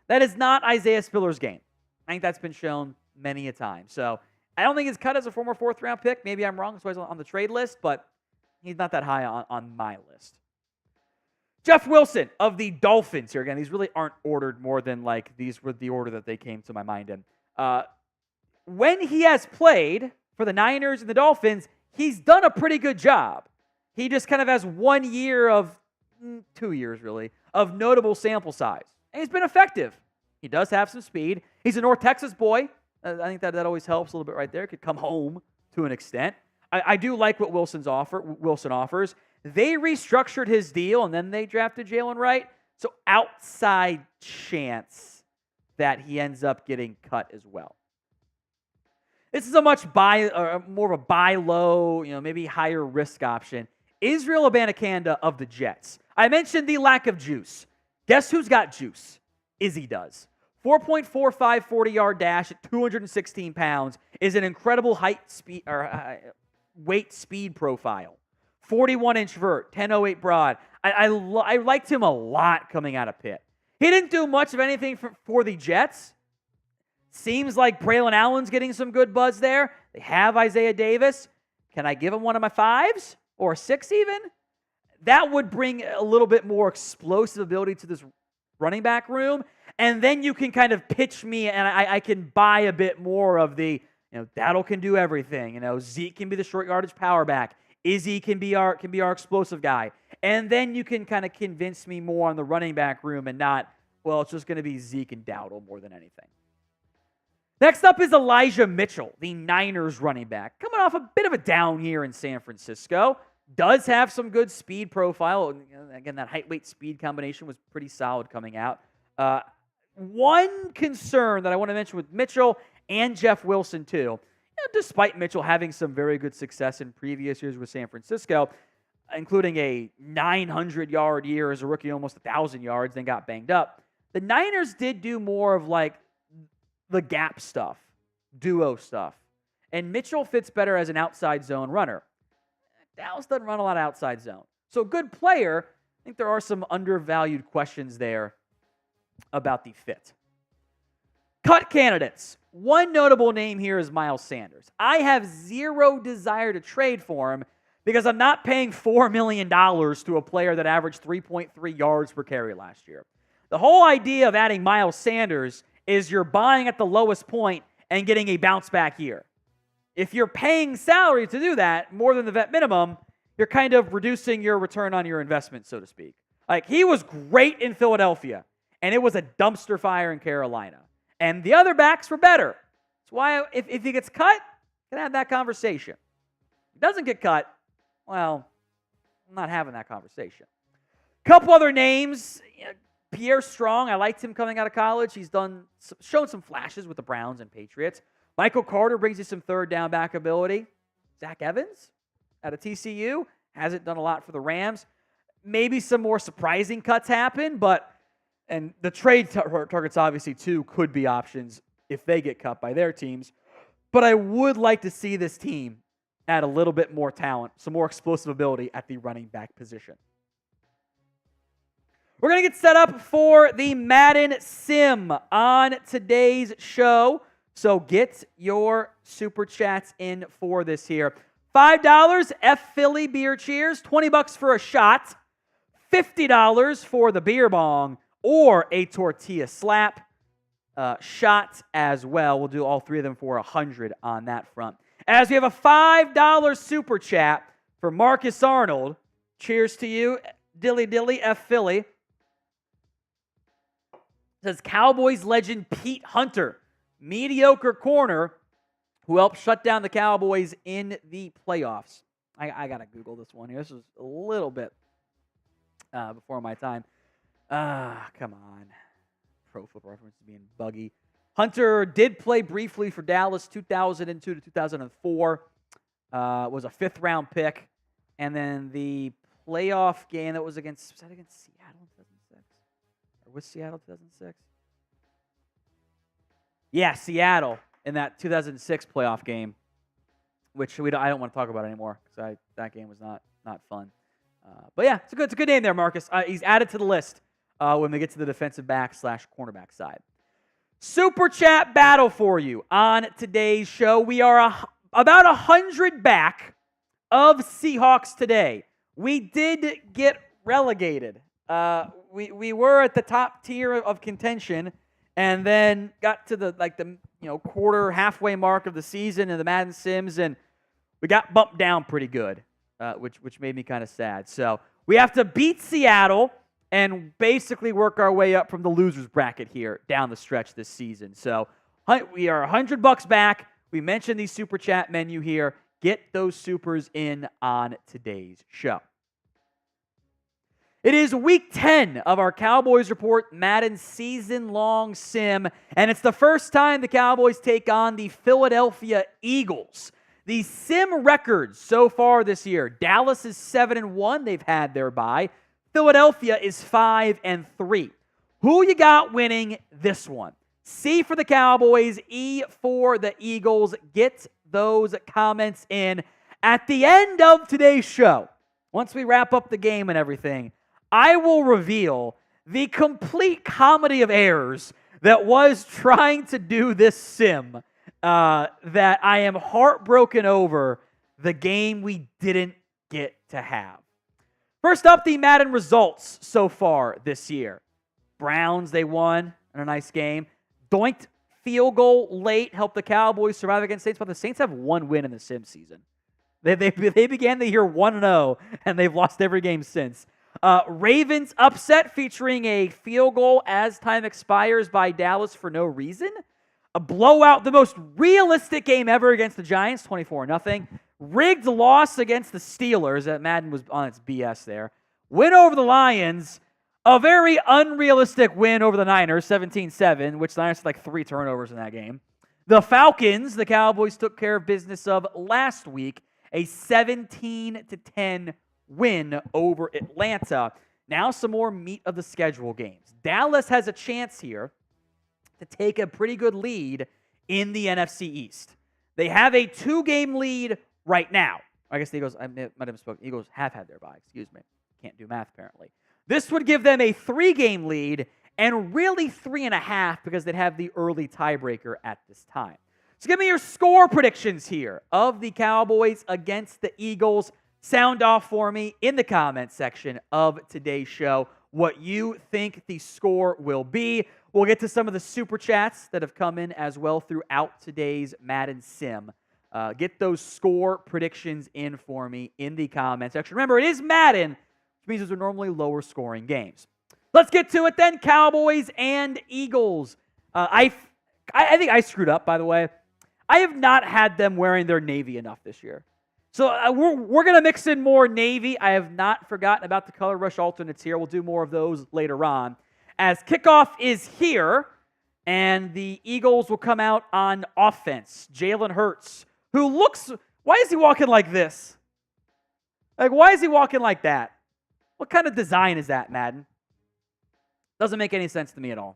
S1: That is not Isaiah Spiller's game. I think that's been shown many a time. So I don't think he's cut as a former 4th-round pick. Maybe I'm wrong, so he's on the trade list, but he's not that high on my list. Jeff Wilson of the Dolphins here. Again, these really aren't ordered more than like these were the order that they came to my mind in. When he has played for the Niners and the Dolphins, he's done a pretty good job. He just kind of has 1 year of, 2 years really, of notable sample size. And he's been effective. He does have some speed. He's a North Texas boy. I think that always helps a little bit right there. Could come home to an extent. I do like what Wilson offers. They restructured his deal, and then they drafted Jalen Wright. So outside chance that he ends up getting cut as well. This is a much more of a buy low, maybe higher risk option. Israel Abanikanda of the Jets. I mentioned the lack of juice. Guess who's got juice? Izzy does. 4.45 40-yard dash at 216 pounds is an incredible weight speed profile. 41-inch vert, 10.08 broad. I liked him a lot coming out of Pitt. He didn't do much of anything for the Jets. Seems like Braylon Allen's getting some good buzz there. They have Isaiah Davis. Can I give him one of my 5s or a 6 even? That would bring a little bit more explosive ability to this running back room. And then you can kind of pitch me, and I can buy a bit more of the, Daddle can do everything. Zeke can be the short yardage power back. Izzy can be our explosive guy. And then you can kind of convince me more on the running back room and not, it's just going to be Zeke and Dowdle more than anything. Next up is Elijah Mitchell, the Niners running back. Coming off a bit of a down year in San Francisco. Does have some good speed profile. Again, that height-weight speed combination was pretty solid coming out. One concern that I want to mention with Mitchell and Jeff Wilson too, despite Mitchell having some very good success in previous years with San Francisco, including a 900-yard year as a rookie, almost 1,000 yards, then got banged up. The Niners did do more of like the gap stuff, duo stuff. And Mitchell fits better as an outside zone runner. Dallas doesn't run a lot of outside zone. So good player. I think there are some undervalued questions there about the fit. Cut candidates. One notable name here is Miles Sanders. I have zero desire to trade for him because I'm not paying $4 million to a player that averaged 3.3 yards per carry last year. The whole idea of adding Miles Sanders is you're buying at the lowest point and getting a bounce back year. If you're paying salary to do that, more than the vet minimum, you're kind of reducing your return on your investment, so to speak. Like, he was great in Philadelphia, and it was a dumpster fire in Carolina. And the other backs were better. That's why if he gets cut, can have that conversation. If he doesn't get cut, well, I'm not having that conversation. Couple other names. Pierre Strong, I liked him coming out of college. He's shown some flashes with the Browns and Patriots. Michael Carter brings you some third down back ability. Zach Evans out of TCU hasn't done a lot for the Rams. Maybe some more surprising cuts happen, and the trade targets obviously too could be options if they get cut by their teams. But I would like to see this team add a little bit more talent, some more explosive ability at the running back position. We're going to get set up for the Madden Sim on today's show. So get your super chats in for this here. $5 F Philly beer cheers, $20 for a shot, $50 for the beer bong, or a tortilla slap shot as well. We'll do all three of them for $100 on that front. As we have a $5 super chat for Marcus Arnold. Cheers to you, Dilly Dilly F Philly. Says Cowboys legend Pete Hunter, mediocre corner who helped shut down the Cowboys in the playoffs. I got to Google this one here. This was a little bit before my time. Come on. Pro Football Reference being buggy. Hunter did play briefly for Dallas 2002 to 2004. Was a fifth-round pick. And then the playoff game that was against Seattle in 2006? Or was Seattle 2006? Yeah, Seattle in that 2006 playoff game, which I don't want to talk about anymore because that game was not fun. But yeah, it's a good name there, Marcus. He's added to the list when we get to the defensive back / cornerback side. Super chat battle for you on today's show. We are about 100 back of Seahawks today. We did get relegated. We were at the top tier of contention, and then got to the quarter halfway mark of the season in the Madden Sims, and we got bumped down pretty good, which made me kind of sad. So we have to beat Seattle and basically work our way up from the losers bracket here down the stretch this season. So we are $100 back. We mentioned the super chat menu here. Get those supers in on today's show. It is week 10 of our Cowboys Report Madden season-long sim, and it's the first time the Cowboys take on the Philadelphia Eagles. The sim records so far this year: Dallas is 7-1. They've had their bye. Philadelphia is 5-3. Who you got winning this one? C for the Cowboys, E for the Eagles. Get those comments in at the end of today's show. Once we wrap up the game and everything, I will reveal the complete comedy of errors that was trying to do this sim, that I am heartbroken over the game we didn't get to have. First up, the Madden results so far this year. Browns, they won in a nice game. Doinked field goal late helped the Cowboys survive against Saints, but the Saints have one win in the sim season. They began the year 1-0, and they've lost every game since. Ravens upset featuring a field goal as time expires by Dallas for no reason. A blowout, the most realistic game ever against the Giants, 24-0. Rigged loss against the Steelers. That Madden was on its BS there. Win over the Lions. A very unrealistic win over the Niners, 17-7, which the Niners had like 3 turnovers in that game. The Falcons, the Cowboys took care of business of last week, a 17-10 win over Atlanta. Now some more meat of the schedule games. Dallas has a chance here to take a pretty good lead in the NFC East. They have a 2-game lead right now. I guess the Eagles, I might have spoken. Eagles have had their bye. Excuse me. Can't do math apparently. This would give them a 3-game lead and really 3.5 because they'd have the early tiebreaker at this time. So give me your score predictions here of the Cowboys against the Eagles. Sound off for me in the comments section of today's show what you think the score will be. We'll get to some of the super chats that have come in as well throughout today's Madden Sim. Get those score predictions in for me in the comment section. Remember, it is Madden, which means those are normally lower scoring games. Let's get to it then. Cowboys and Eagles. I think I screwed up, by the way. I have not had them wearing their navy enough this year. So we're going to mix in more navy. I have not forgotten about the color rush alternates here. We'll do more of those later on. As kickoff is here, and the Eagles will come out on offense. Jalen Hurts, who looks, why is he walking like this? Like, why is he walking like that? What kind of design is that, Madden? Doesn't make any sense to me at all.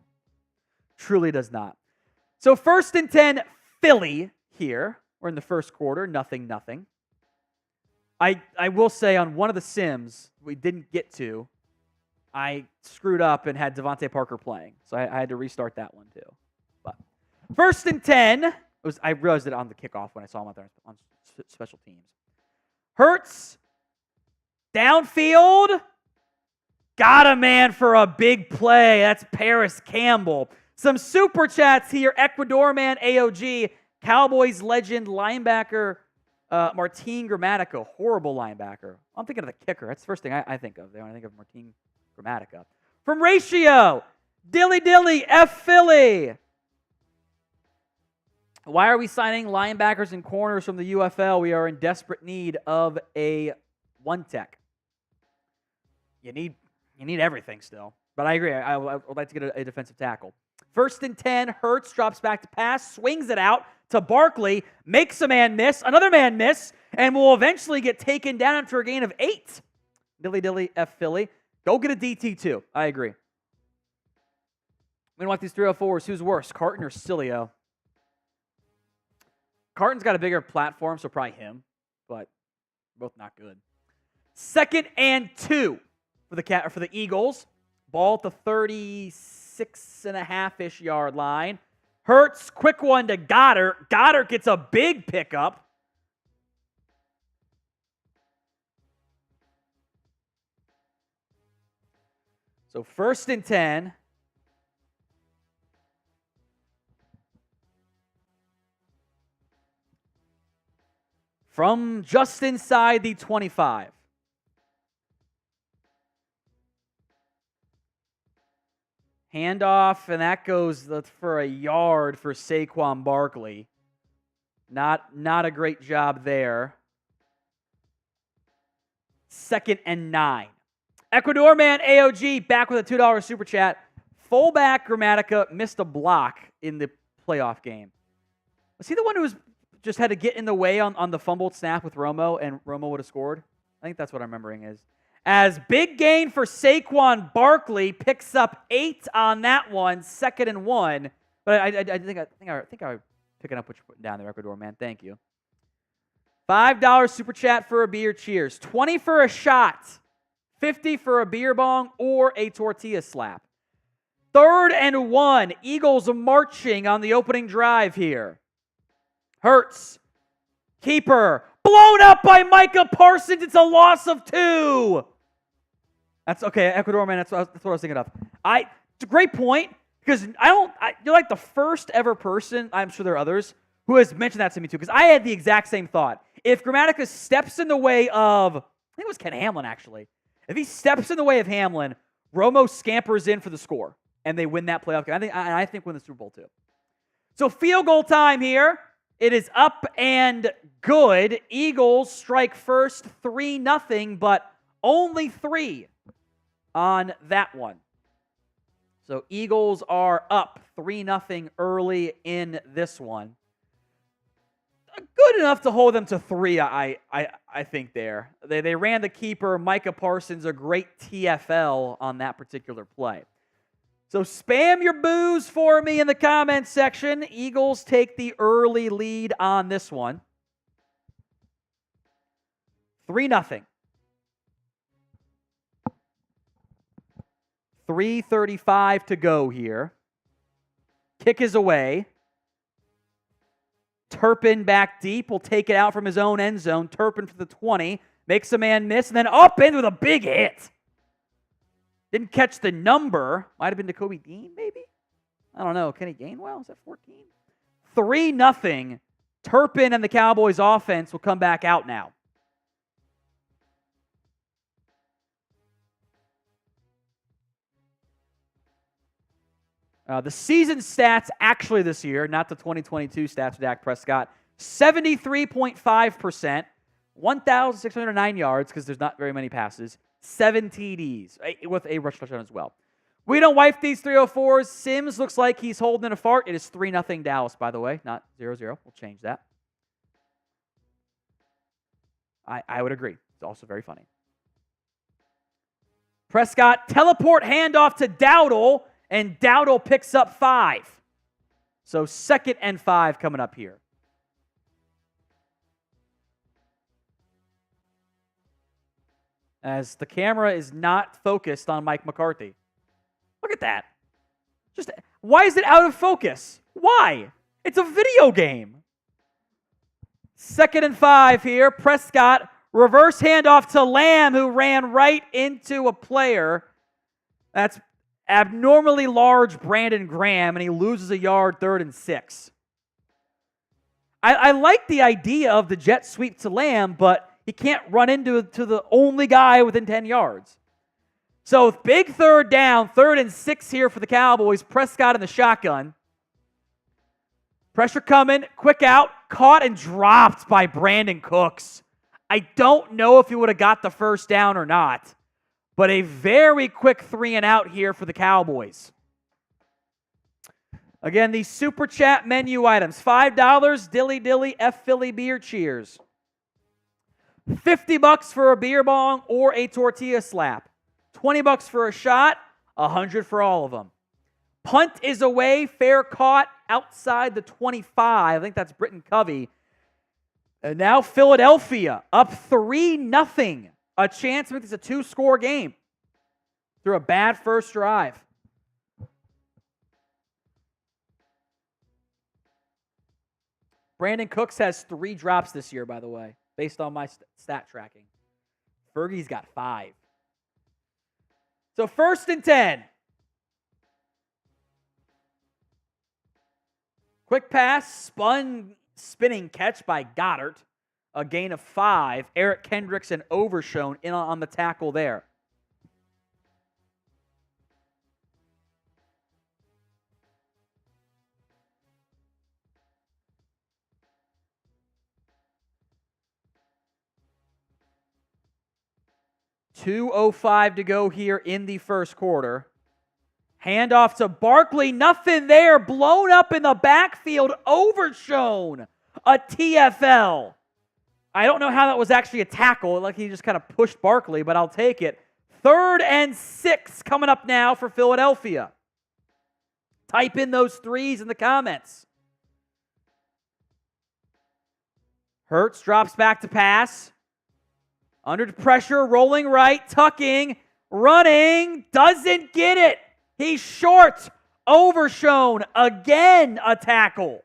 S1: Truly does not. So 1st and 10, Philly here. We're in the first quarter, 0-0. I will say on one of the sims we didn't get to, I screwed up and had Devontae Parker playing. So I had to restart that one too. But 1st and 10, I realized it on the kickoff when I saw him out there on special teams. Hurts, downfield, got a man for a big play. That's Paris Campbell. Some super chats here. Ecuador man AOG, Cowboys legend linebacker Martin Gramatica, horrible linebacker. I'm thinking of the kicker. That's the first thing I think of there when I think of Martin Gramatica. From Ratio, Dilly F Philly. Why are we signing linebackers and corners from the UFL? We are in desperate need of a one tech. You need everything still. But I agree. I would like to get a defensive tackle. 1st and 10, Hurts drops back to pass, swings it out to Barkley, makes a man miss, another man miss, and will eventually get taken down after a gain of 8. Dilly F Philly. Go get a DT2. I agree. We don't want these 304s. Who's worse, Carton or Cilio? Carton's got a bigger platform, so probably him, but both not good. 2nd and 2 for the Eagles. Ball at the 36.5-ish yard line. Hurts, quick one to Goddard. Goddard gets a big pickup. So 1st and 10. From just inside the 25. Handoff, and that goes for a yard for Saquon Barkley. Not a great job there. 2nd and 9. Ecuador man AOG back with a $2 super chat. Fullback Gramatica missed a block in the playoff game. Was he the one who just had to get in the way on the fumbled snap with Romo, and Romo would have scored? I think that's what I'm remembering is. As big gain for Saquon Barkley, picks up 8 on that one, 2nd and 1. But I think I'm picking up what you're putting down there, Ecuador man. Thank you. $5 super chat for a beer. Cheers. 20 for a shot, 50 for a beer bong or a tortilla slap. 3rd and 1. Eagles marching on the opening drive here. Hurts, keeper, blown up by Micah Parsons. It's a loss of 2. That's okay, Ecuador man. That's what I was thinking of. It's a great point because you're like the first ever person. I'm sure there are others who has mentioned that to me too. Because I had the exact same thought. If Gramatica steps in the way of, I think it was Ken Hamlin actually. If he steps in the way of Hamlin, Romo scampers in for the score and they win that playoff game. I think win the Super Bowl too. So field goal time here. It is up and good. Eagles strike first, 3-0, but only 3 on that one. So Eagles are up 3-0 early in this one. good enough to hold them to 3, I think there. They ran the keeper, Micah Parsons, a great TFL on that particular play. So spam your boos for me in the comments section. Eagles take the early lead on this one. 3-0. 3:35 to go here. Kick is away. Turpin back deep will take it out from his own end zone. Turpin for the 20. Makes a man miss, and then up in with a big hit. Didn't catch the number. Might have been to Kobe Dean, maybe? I don't know. Kenny Gainwell? Is that 14? 3-0. Turpin and the Cowboys offense will come back out now. The season stats actually this year, not the 2022 stats for Dak Prescott, 73.5%, 1,609 yards because there's not very many passes, 7 TDs with a rush touchdown as well. We don't wipe these 304s. Sims looks like he's holding a fart. It is 3-0 Dallas, by the way, not 0-0. We'll change that. I would agree. It's also very funny. Prescott, teleport handoff to Dowdle. And Dowdle picks up 5. So 2nd and 5 coming up here. As the camera is not focused on Mike McCarthy. Look at that. Why is it out of focus? Why? It's a video game. 2nd and 5 here. Prescott, reverse handoff to Lamb, who ran right into a player. That's abnormally large Brandon Graham, and he loses a yard, 3rd and 6. I like the idea of the jet sweep to Lamb, but he can't run into the only guy within 10 yards. So big 3rd down, 3rd and 6 here for the Cowboys. Prescott in the shotgun. Pressure coming, quick out, caught and dropped by Brandin Cooks. I don't know if he would have got the first down or not. But a very quick 3 and out here for the Cowboys. Again, these super chat menu items. $5, Dilly Dilly, F Philly beer cheers. $50 for a beer bong or a tortilla slap. $20 for a shot, $100 for all of them. Punt is away, fair caught outside the 25. I think that's Britton Covey. And now Philadelphia up 3-0. A chance to make this a 2-score game through a bad first drive. Brandin Cooks has 3 drops this year, by the way, based on my stat tracking. Fergie's got 5. So 1st and 10. Quick pass, spinning catch by Goddard. A gain of 5. Eric Kendricks and Overshown in on the tackle there. $2:05 to go here in the first quarter. Handoff to Barkley. Nothing there. Blown up in the backfield. Overshown. A TFL. I don't know how that was actually a tackle. Like he just kind of pushed Barkley, but I'll take it. 3rd and 6 coming up now for Philadelphia. Type in those 3s in the comments. Hurts drops back to pass. Under pressure, rolling right, tucking, running, doesn't get it. He's short. Overshown. Again, a tackle.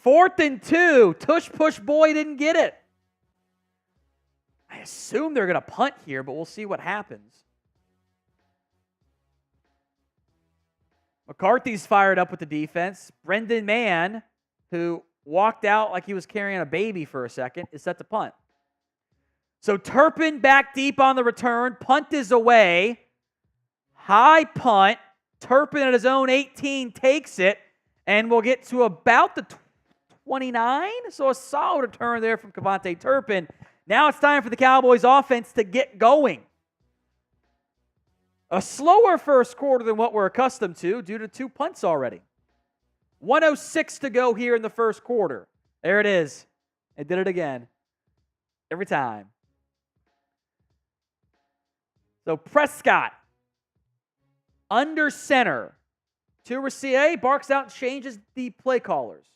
S1: 4th and 2. Tush push boy didn't get it. I assume they're going to punt here, but we'll see what happens. McCarthy's fired up with the defense. Brendan Mann, who walked out like he was carrying a baby for a second, is set to punt. So Turpin back deep on the return. Punt is away. High punt. Turpin at his own 18 takes it, and we'll get to about the 29. So a solid return there from Kevontae Turpin. Now it's time for the Cowboys offense to get going. A slower first quarter than what we're accustomed to due to 2 punts already. 1:06 to go here in the first quarter. There it is. They did it again. Every time. So Prescott, under center. To receive, barks out and changes the play callers.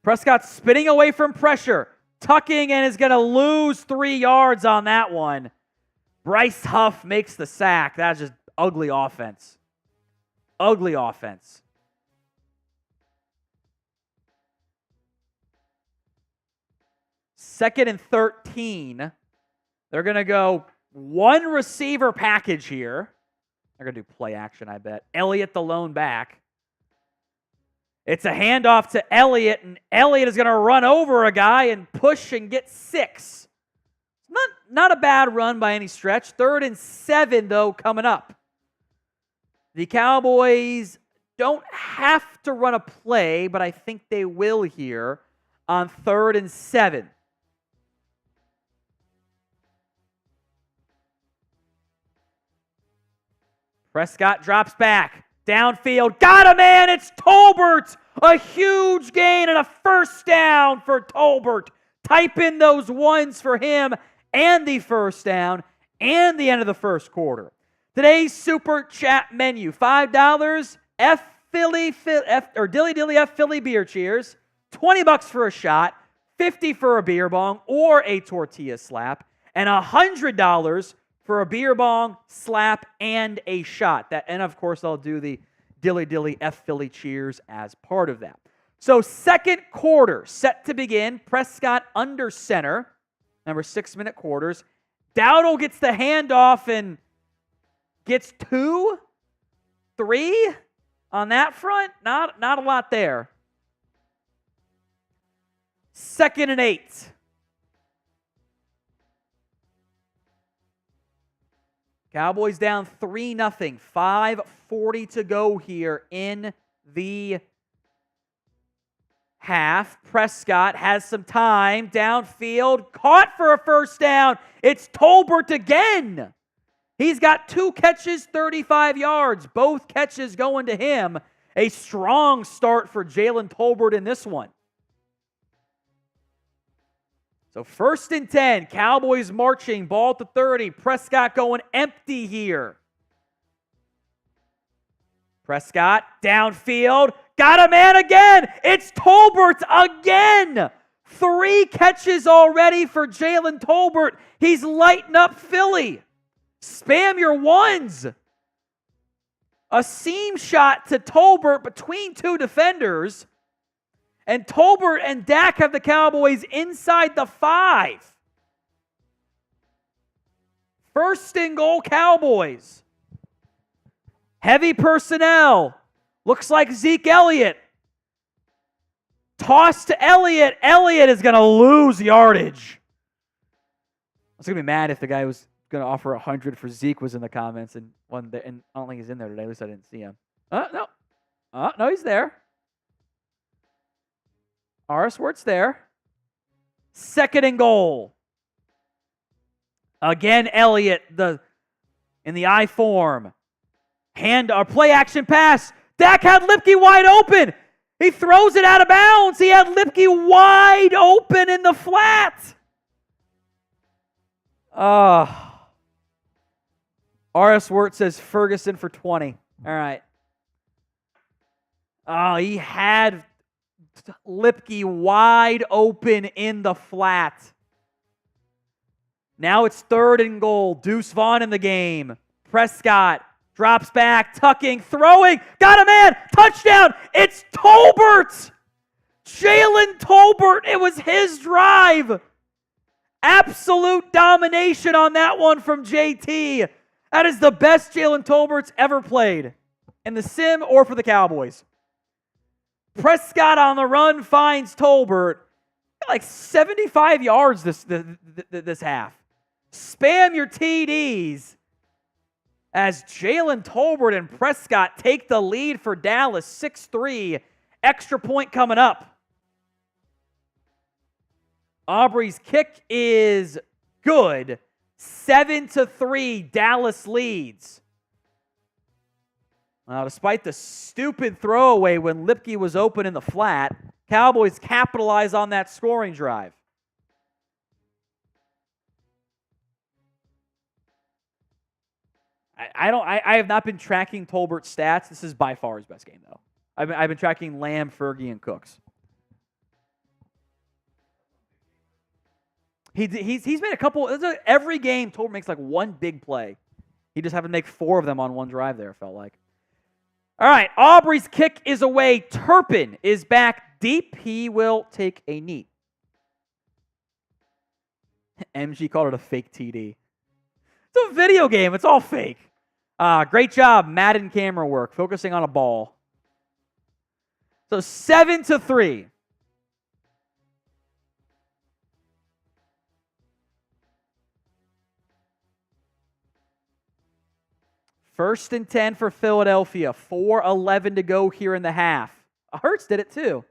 S1: Prescott spinning away from pressure. Tucking and is going to lose 3 yards on that one. Bryce Huff makes the sack. That's just ugly offense. Ugly offense. Second and 13. They're going to go one receiver package here. They're going to do play action, I bet. Elliott the lone back. It's a handoff to Elliott, and Elliott is going to run over a guy and push and get 6. Not a bad run by any stretch. 3rd and 7, though, coming up. The Cowboys don't have to run a play, but I think they will here on 3rd and 7. Prescott drops back. Downfield. Got a man. It's Tolbert. A huge gain and a first down for Tolbert. Type in those ones for him and the first down and the end of the first quarter. Today's super chat menu. $5 Dilly Dilly F Philly beer cheers. $20 for a shot. $50 for a beer bong or a tortilla slap. And $100 for a beer bong, slap, and a shot. And of course, I'll do the Dilly Dilly F Philly cheers as part of that. So second quarter set to begin. Prescott under center. Remember, 6-minute quarters. Dowdle gets the handoff and gets 2, 3 on that front. Not a lot there. 2nd and 8. Cowboys down 3-0. 5:40 to go here in the half. Prescott has some time. Downfield. Caught for a first down. It's Tolbert again. He's got 2 catches, 35 yards. Both catches going to him. A strong start for Jalen Tolbert in this one. So 1st and 10, Cowboys marching, ball to 30. Prescott going empty here. Prescott downfield, got a man again. It's Tolbert again. 3 catches already for Jalen Tolbert. He's lighting up Philly. Spam your ones. A seam shot to Tolbert between 2 defenders. And Tolbert and Dak have the Cowboys inside the 5. 1st and goal, Cowboys. Heavy personnel. Looks like Zeke Elliott. Toss to Elliott. Elliott is going to lose yardage. I was going to be mad if the guy was going to offer 100 for Zeke was in the comments and I don't think he's in there today. At least I didn't see him. No, he's there. Arsworth's there. 2nd and goal. Again, Elliott in the I form. Play action pass. Dak had Lipke wide open. He throws it out of bounds. He had Lipke wide open in the flat. Arsworth says Ferguson for 20. All right. Oh, he had Lipke wide open in the flat. Now it's 3rd and goal. Deuce Vaughn in the game. Prescott drops back, tucking, throwing. Got a man. Touchdown. It's Tolbert. Jalen Tolbert. It was his drive. Absolute domination on that one from JT. That is the best Jalen Tolbert's ever played in the sim or for the Cowboys. Prescott on the run finds Tolbert. Like 75 yards this half. Spam your TDs as Jalen Tolbert and Prescott take the lead for Dallas 6-3. Extra point coming up. Aubrey's kick is good. 7-3, Dallas leads. Despite the stupid throwaway when Lipke was open in the flat, Cowboys capitalize on that scoring drive. I have not been tracking Tolbert's stats. This is by far his best game, though. I've been tracking Lamb, Fergie, and Cooks. He's made a couple. Every game, Tolbert makes like one big play. He just happened to make 4 of them on one drive there, it felt like. All right, Aubrey's kick is away. Turpin is back deep. He will take a knee. MG called it a fake TD. It's a video game. It's all fake. Great job, Madden camera work, focusing on a ball. So 7-3. First and 10 for Philadelphia. 4:11 to go here in the half. Hurts did it too.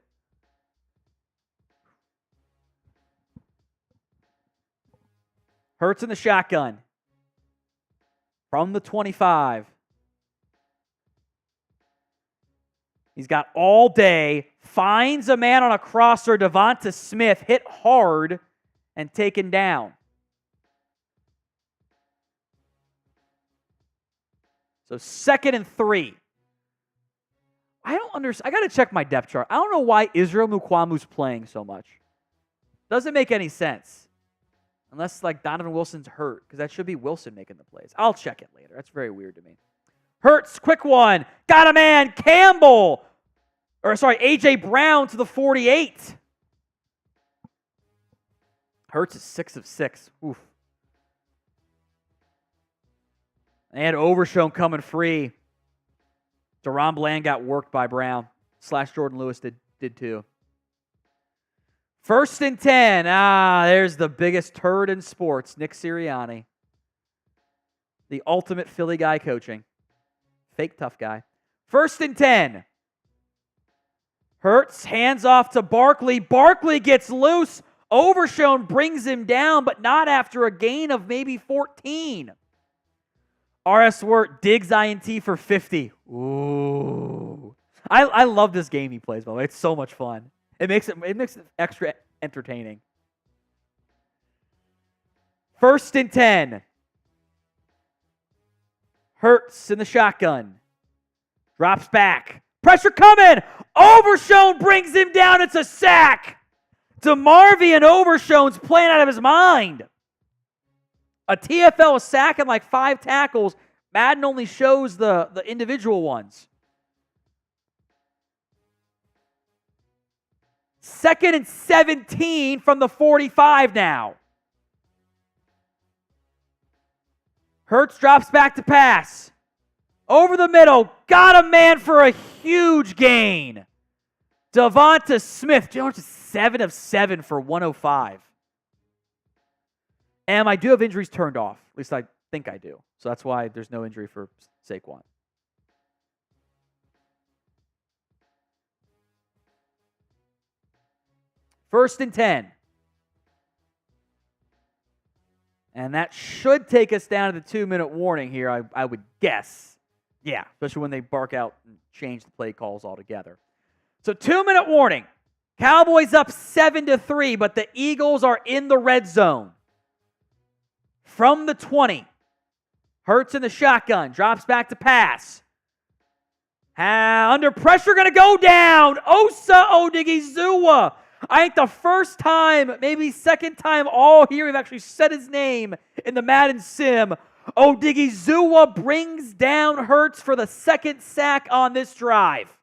S1: Hurts in the shotgun. From the 25. He's got all day. Finds a man on a crosser. Devonta Smith hit hard and taken down. So 2nd and 3. I don't understand. I got to check my depth chart. I don't know why Israel Mukwamu's playing so much. Doesn't make any sense. Unless, like, Donovan Wilson's hurt, because that should be Wilson making the plays. I'll check it later. That's very weird to me. Hurts, quick one. Got a man. Campbell. A.J. Brown to the 48. Hurts is 6 of 6. Oof. And Overshown coming free. Deron Bland got worked by Brown. / Jordan Lewis did too. 1st and 10. There's the biggest turd in sports, Nick Sirianni. The ultimate Philly guy coaching. Fake tough guy. 1st and 10. Hurts, hands off to Barkley. Barkley gets loose. Overshown brings him down, but not after a gain of maybe 14. R.S. Wirt, Diggs INT for 50. Ooh. I love this game he plays, by the way. It's so much fun. It makes it extra entertaining. 1st and 10. Hurts in the shotgun. Drops back. Pressure coming. Overshown brings him down. It's a sack. DeMarvion Overshown's playing out of his mind. A TFL is sacking like 5 tackles. Madden only shows the individual ones. 2nd and 17 from the 45 now. Hurts drops back to pass. Over the middle. Got a man for a huge gain. Devonta Smith. Jones is 7 of 7 for 105. And I do have injuries turned off. At least I think I do. So that's why there's no injury for Saquon. First and 10. And that should take us down to the 2-minute warning here, I would guess. Yeah, especially when they bark out and change the play calls altogether. So 2-minute warning. Cowboys up 7-3, but the Eagles are in the red zone. From the 20. Hurts in the shotgun. Drops back to pass. Under pressure, going to go down. Osa Odigizua. I think the first time, maybe second time all year, we've actually said his name in the Madden sim. Odigizua brings down Hurts for the 2nd sack on this drive.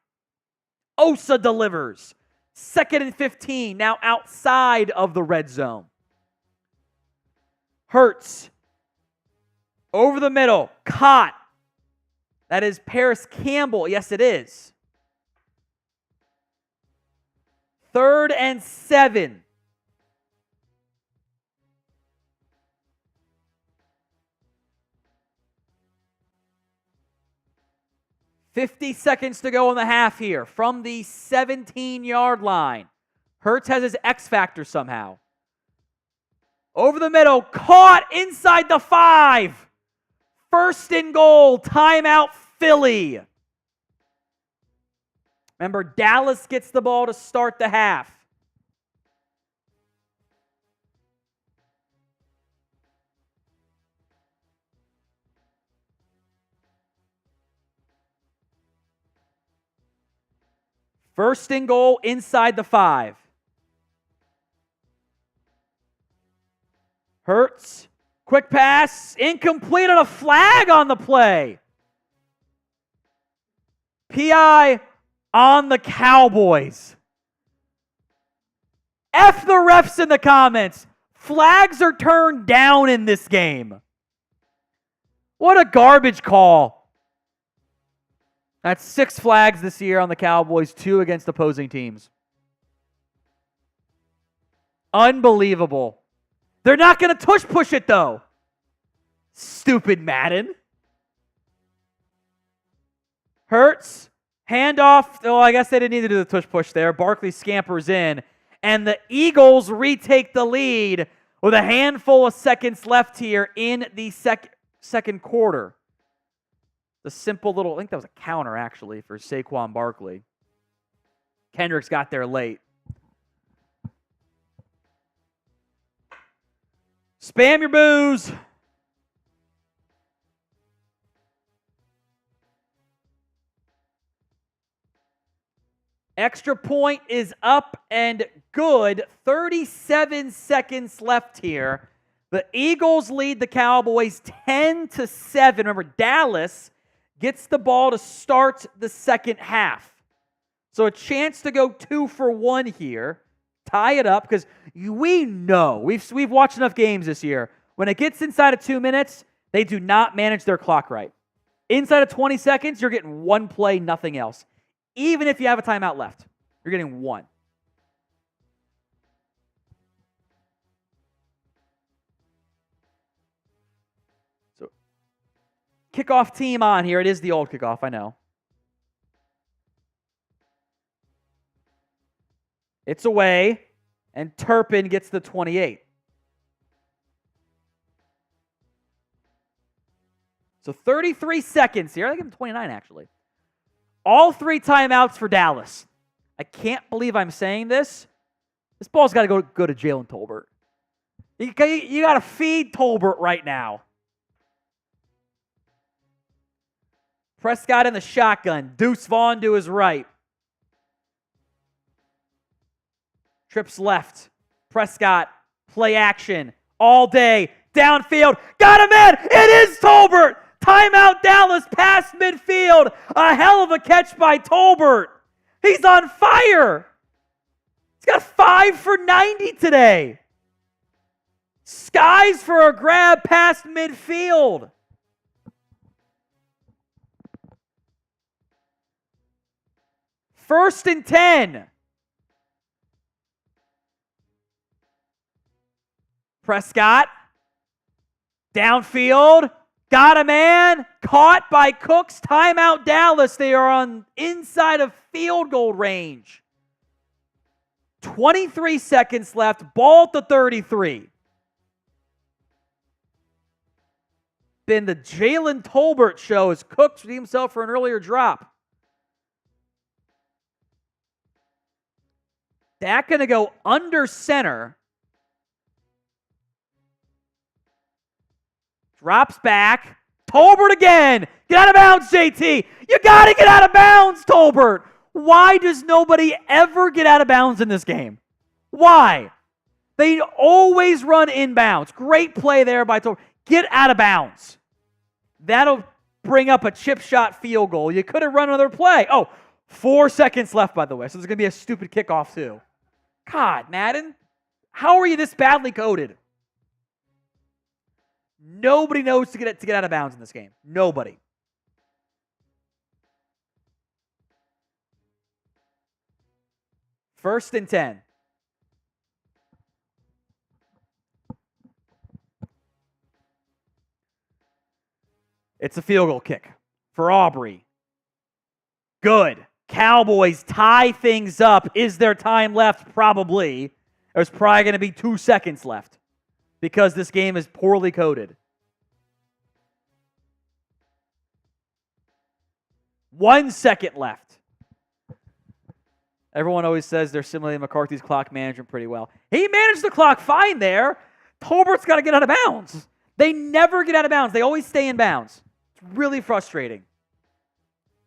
S1: Osa delivers. 2nd and 15, now outside of the red zone. Hurts. Over the middle. Caught. That is Paris Campbell. Yes, it is. 3rd and 7. $50 seconds to go in the half here from the 17-yard line. Hurts has his X factor somehow. Over the middle, caught inside the 5. 1st and goal, timeout Philly. Remember, Dallas gets the ball to start the half. First and goal inside the 5. Hurts. Quick pass. Incomplete on a flag on the play. PI on the Cowboys. F the refs in the comments. Flags are turned down in this game. What a garbage call. That's 6 flags this year on the Cowboys, 2 against opposing teams. Unbelievable. They're not going to push it, though. Stupid Madden. Hurts. Handoff. Oh, I guess they didn't need to do the push there. Barkley scampers in. And the Eagles retake the lead with a handful of seconds left here in the second quarter. The simple little, I think that was a counter, actually, for Saquon Barkley. Kendricks got there late. Spam your boos. Extra point is up and good. 37 seconds left here. The Eagles lead the Cowboys 10-7. Remember, Dallas gets the ball to start the second half. So a chance to go 2 for 1 here. Tie it up, because we know, we've watched enough games this year. When it gets inside of 2 minutes, they do not manage their clock right. Inside of 20 seconds, you're getting 1 play, nothing else. Even if you have a timeout left, you're getting 1. So, kickoff team on here. It is the old kickoff, I know. It's away, and Turpin gets the 28. So 33 seconds here. I think I'm 29, actually. All 3 timeouts for Dallas. I can't believe I'm saying this. This ball's got to go to Jalen Tolbert. You got to feed Tolbert right now. Prescott in the shotgun. Deuce Vaughn to his right. Trips left. Prescott, play action all day. Downfield. Got him in. It is Tolbert. Timeout Dallas past midfield. A hell of a catch by Tolbert. He's on fire. He's got 5 for 90 today. Skies for a grab past midfield. First and 10. Prescott. Downfield. Got a man. Caught by Cooks. Timeout Dallas. They are on inside of field goal range. 23 seconds left. Ball at the 33. Been the Jalen Tolbert show as Cooks redeemed himself for an earlier drop. Dak going to go under center. Drops back. Tolbert again. Get out of bounds, JT. You got to get out of bounds, Tolbert. Why does nobody ever get out of bounds in this game? Why? They always run inbounds. Great play there by Tolbert. Get out of bounds. That'll bring up a chip shot field goal. You could have run another play. Oh, 4 seconds left, by the way. So there's going to be a stupid kickoff, too. God, Madden, how are you this badly coded? Nobody knows to get out of bounds in this game. Nobody. First and 10. It's a field goal kick for Aubrey. Good. Cowboys tie things up. Is there time left? Probably. There's probably going to be 2 seconds left because this game is poorly coded. 1 second left. Everyone always says they're simulating McCarthy's clock management pretty well. He managed the clock fine there. Tolbert's got to get out of bounds. They never get out of bounds. They always stay in bounds. It's really frustrating.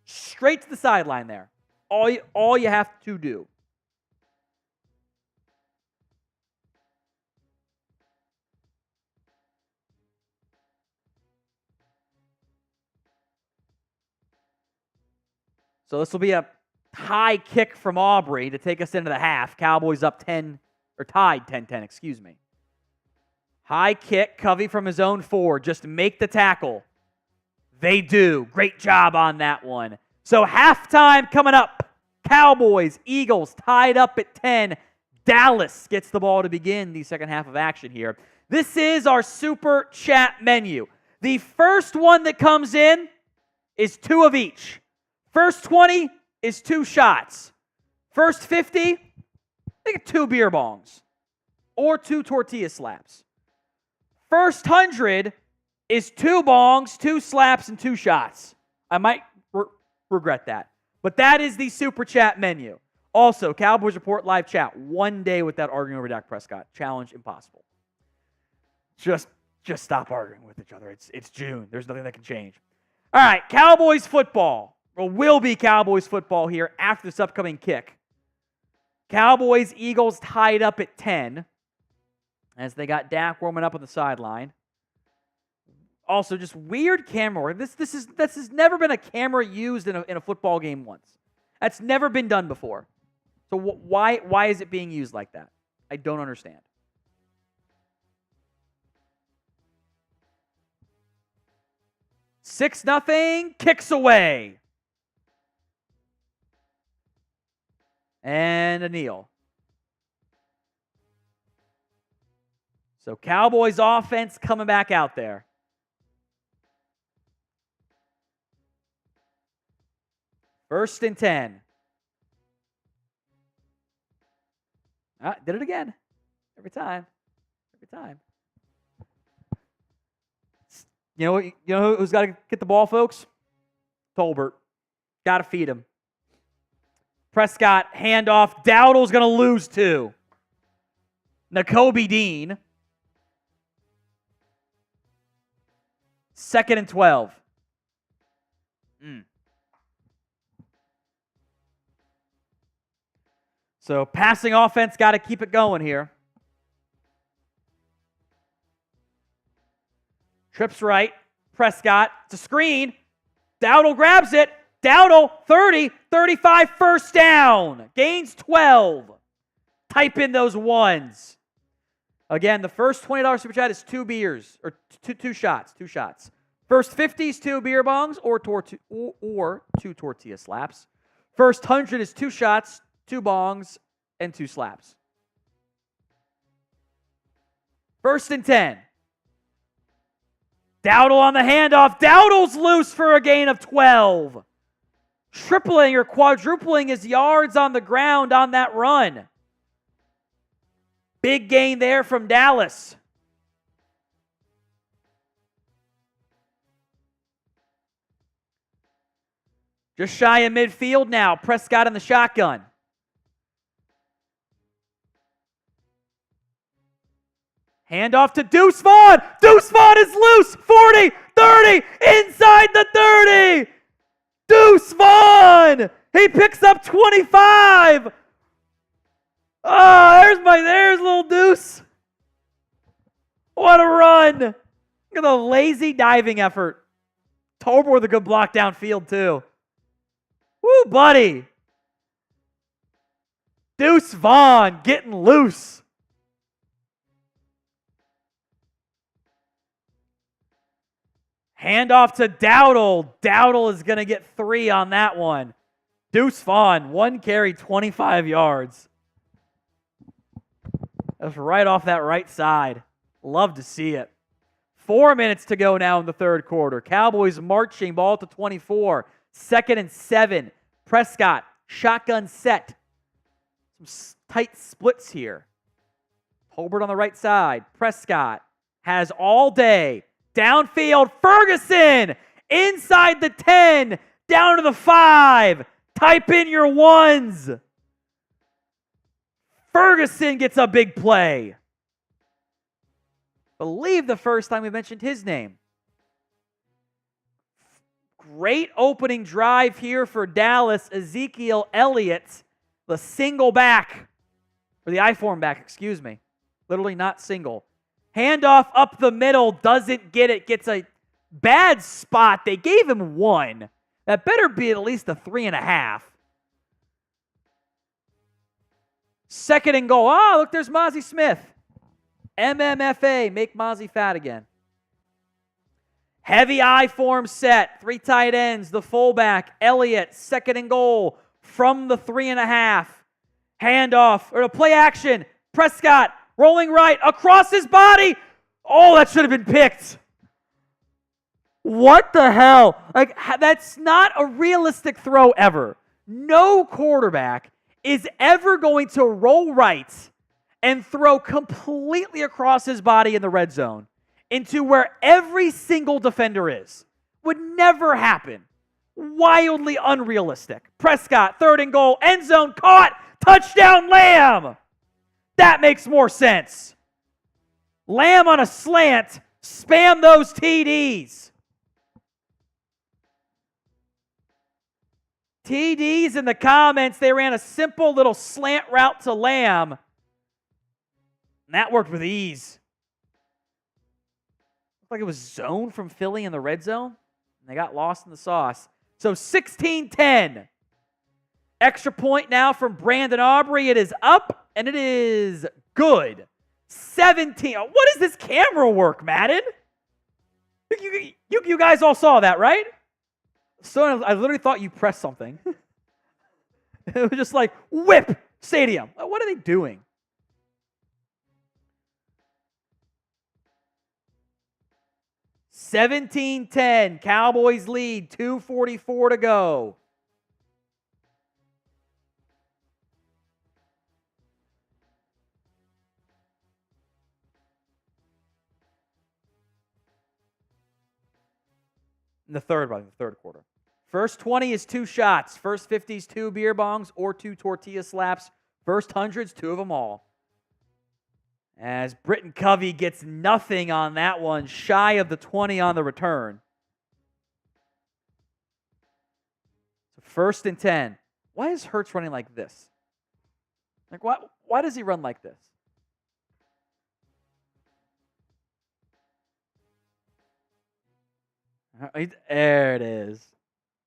S1: Straight to the sideline there. All you have to do. So this will be a high kick from Aubrey to take us into the half. Cowboys up 10, or tied 10-10, excuse me. High kick, Covey from his own 4. Just make the tackle. They do. Great job on that one. So halftime coming up. Cowboys, Eagles tied up at 10. Dallas gets the ball to begin the second half of action here. This is our Super Chat menu. The first one that comes in is 2 of each. First 20 is 2 shots. First 50, I think 2 beer bongs or 2 tortilla slaps. First 100 is 2 bongs, 2 slaps, and 2 shots. I might regret that. But that is the Super Chat menu. Also, Cowboys Report live chat. 1 day without arguing over Dak Prescott. Challenge impossible. Just stop arguing with each other. It's June. There's nothing that can change. All right, Cowboys football. Or will be Cowboys football here after this upcoming kick. Cowboys, Eagles tied up at 10 as they got Dak warming up on the sideline. Also, just weird camera work. This has never been a camera used in a football game once. That's never been done before. So why is it being used like that? I don't understand. Six nothing, kicks away. And a kneel. So Cowboys offense coming back out there. First and 10. Did it again. Every time. You know who's got to get the ball, folks? Tolbert. Got to feed him. Prescott, handoff. Dowdle's going to lose 2. Nakobe Dean. 2nd and 12. So passing offense got to keep it going here. Trips right. Prescott. It's a screen. Dowdle grabs it. Dowdle, 30, 35, first down. Gains 12. Type in those ones. Again, the first $20 Super Chat is 2 beers, or two shots. First 50 is 2 beer bongs or 2 tortilla slaps. First 100 is 2 shots, 2 bongs, and 2 slaps. First and 10. Dowdle on the handoff. Dowdle's loose for a gain of 12. Tripling or quadrupling his yards on the ground on that run. Big gain there from Dallas. Just shy of midfield now. Prescott in the shotgun. Handoff to Deuce Vaughn. Deuce Vaughn is loose. 40, 30, inside the 30. Deuce Vaughn. He picks up 25. Oh, there's little Deuce. What a run. Look at the lazy diving effort. Tolbert with a good block downfield too. Woo, buddy. Deuce Vaughn getting loose. Handoff to Dowdle. Dowdle is going to get 3 on that one. Deuce Vaughn, 1 carry, 25 yards. That's right off that right side. Love to see it. 4 minutes to go now in the third quarter. Cowboys marching, ball to 24. 2nd and 7. Prescott, shotgun set. Some tight splits here. Tolbert on the right side. Prescott has all day. Downfield, Ferguson inside the 10, down to the 5. Type in your ones. Ferguson gets a big play. Believe the first time we mentioned his name. Great opening drive here for Dallas. Ezekiel Elliott, the single back, or the I-form back, excuse me. Literally not single. Handoff up the middle, doesn't get it, gets a bad spot. They gave him 1. That better be at least a 3.5. Second and goal. Oh, look, there's Mazi Smith. MMFA, make Mazi fat again. Heavy I-form set, 3 tight ends, the fullback, Elliott, second and goal from the 3.5. Handoff, or a play action, Prescott rolling right across his body. Oh, that should have been picked. What the hell? Like, that's not a realistic throw ever. No quarterback is ever going to roll right and throw completely across his body in the red zone into where every single defender is. Would never happen. Wildly unrealistic. Prescott, third and goal, end zone, caught, touchdown Lamb. That makes more sense. Lamb on a slant, spam those TDs. TDs in the comments, they ran a simple little slant route to Lamb. And that worked with ease. Looked like it was zone from Philly in the red zone. And they got lost in the sauce. So 16-10. Extra point now from Brandon Aubrey. It is up, and it is good. 17. What is this camera work, Madden? You guys all saw that, right? So I literally thought you pressed something. It was just like, whip, stadium. What are they doing? $17-10. Cowboys lead. 2:44 to go. In the third quarter. First 20 is 2 shots. First 50 is 2 beer bongs or 2 tortilla slaps. First 100s, 2 of them all. As Britton Covey gets nothing on that one, shy of the 20 on the return. So first and 10. Why is Hurts running like this? Like, why does he run like this? There it is.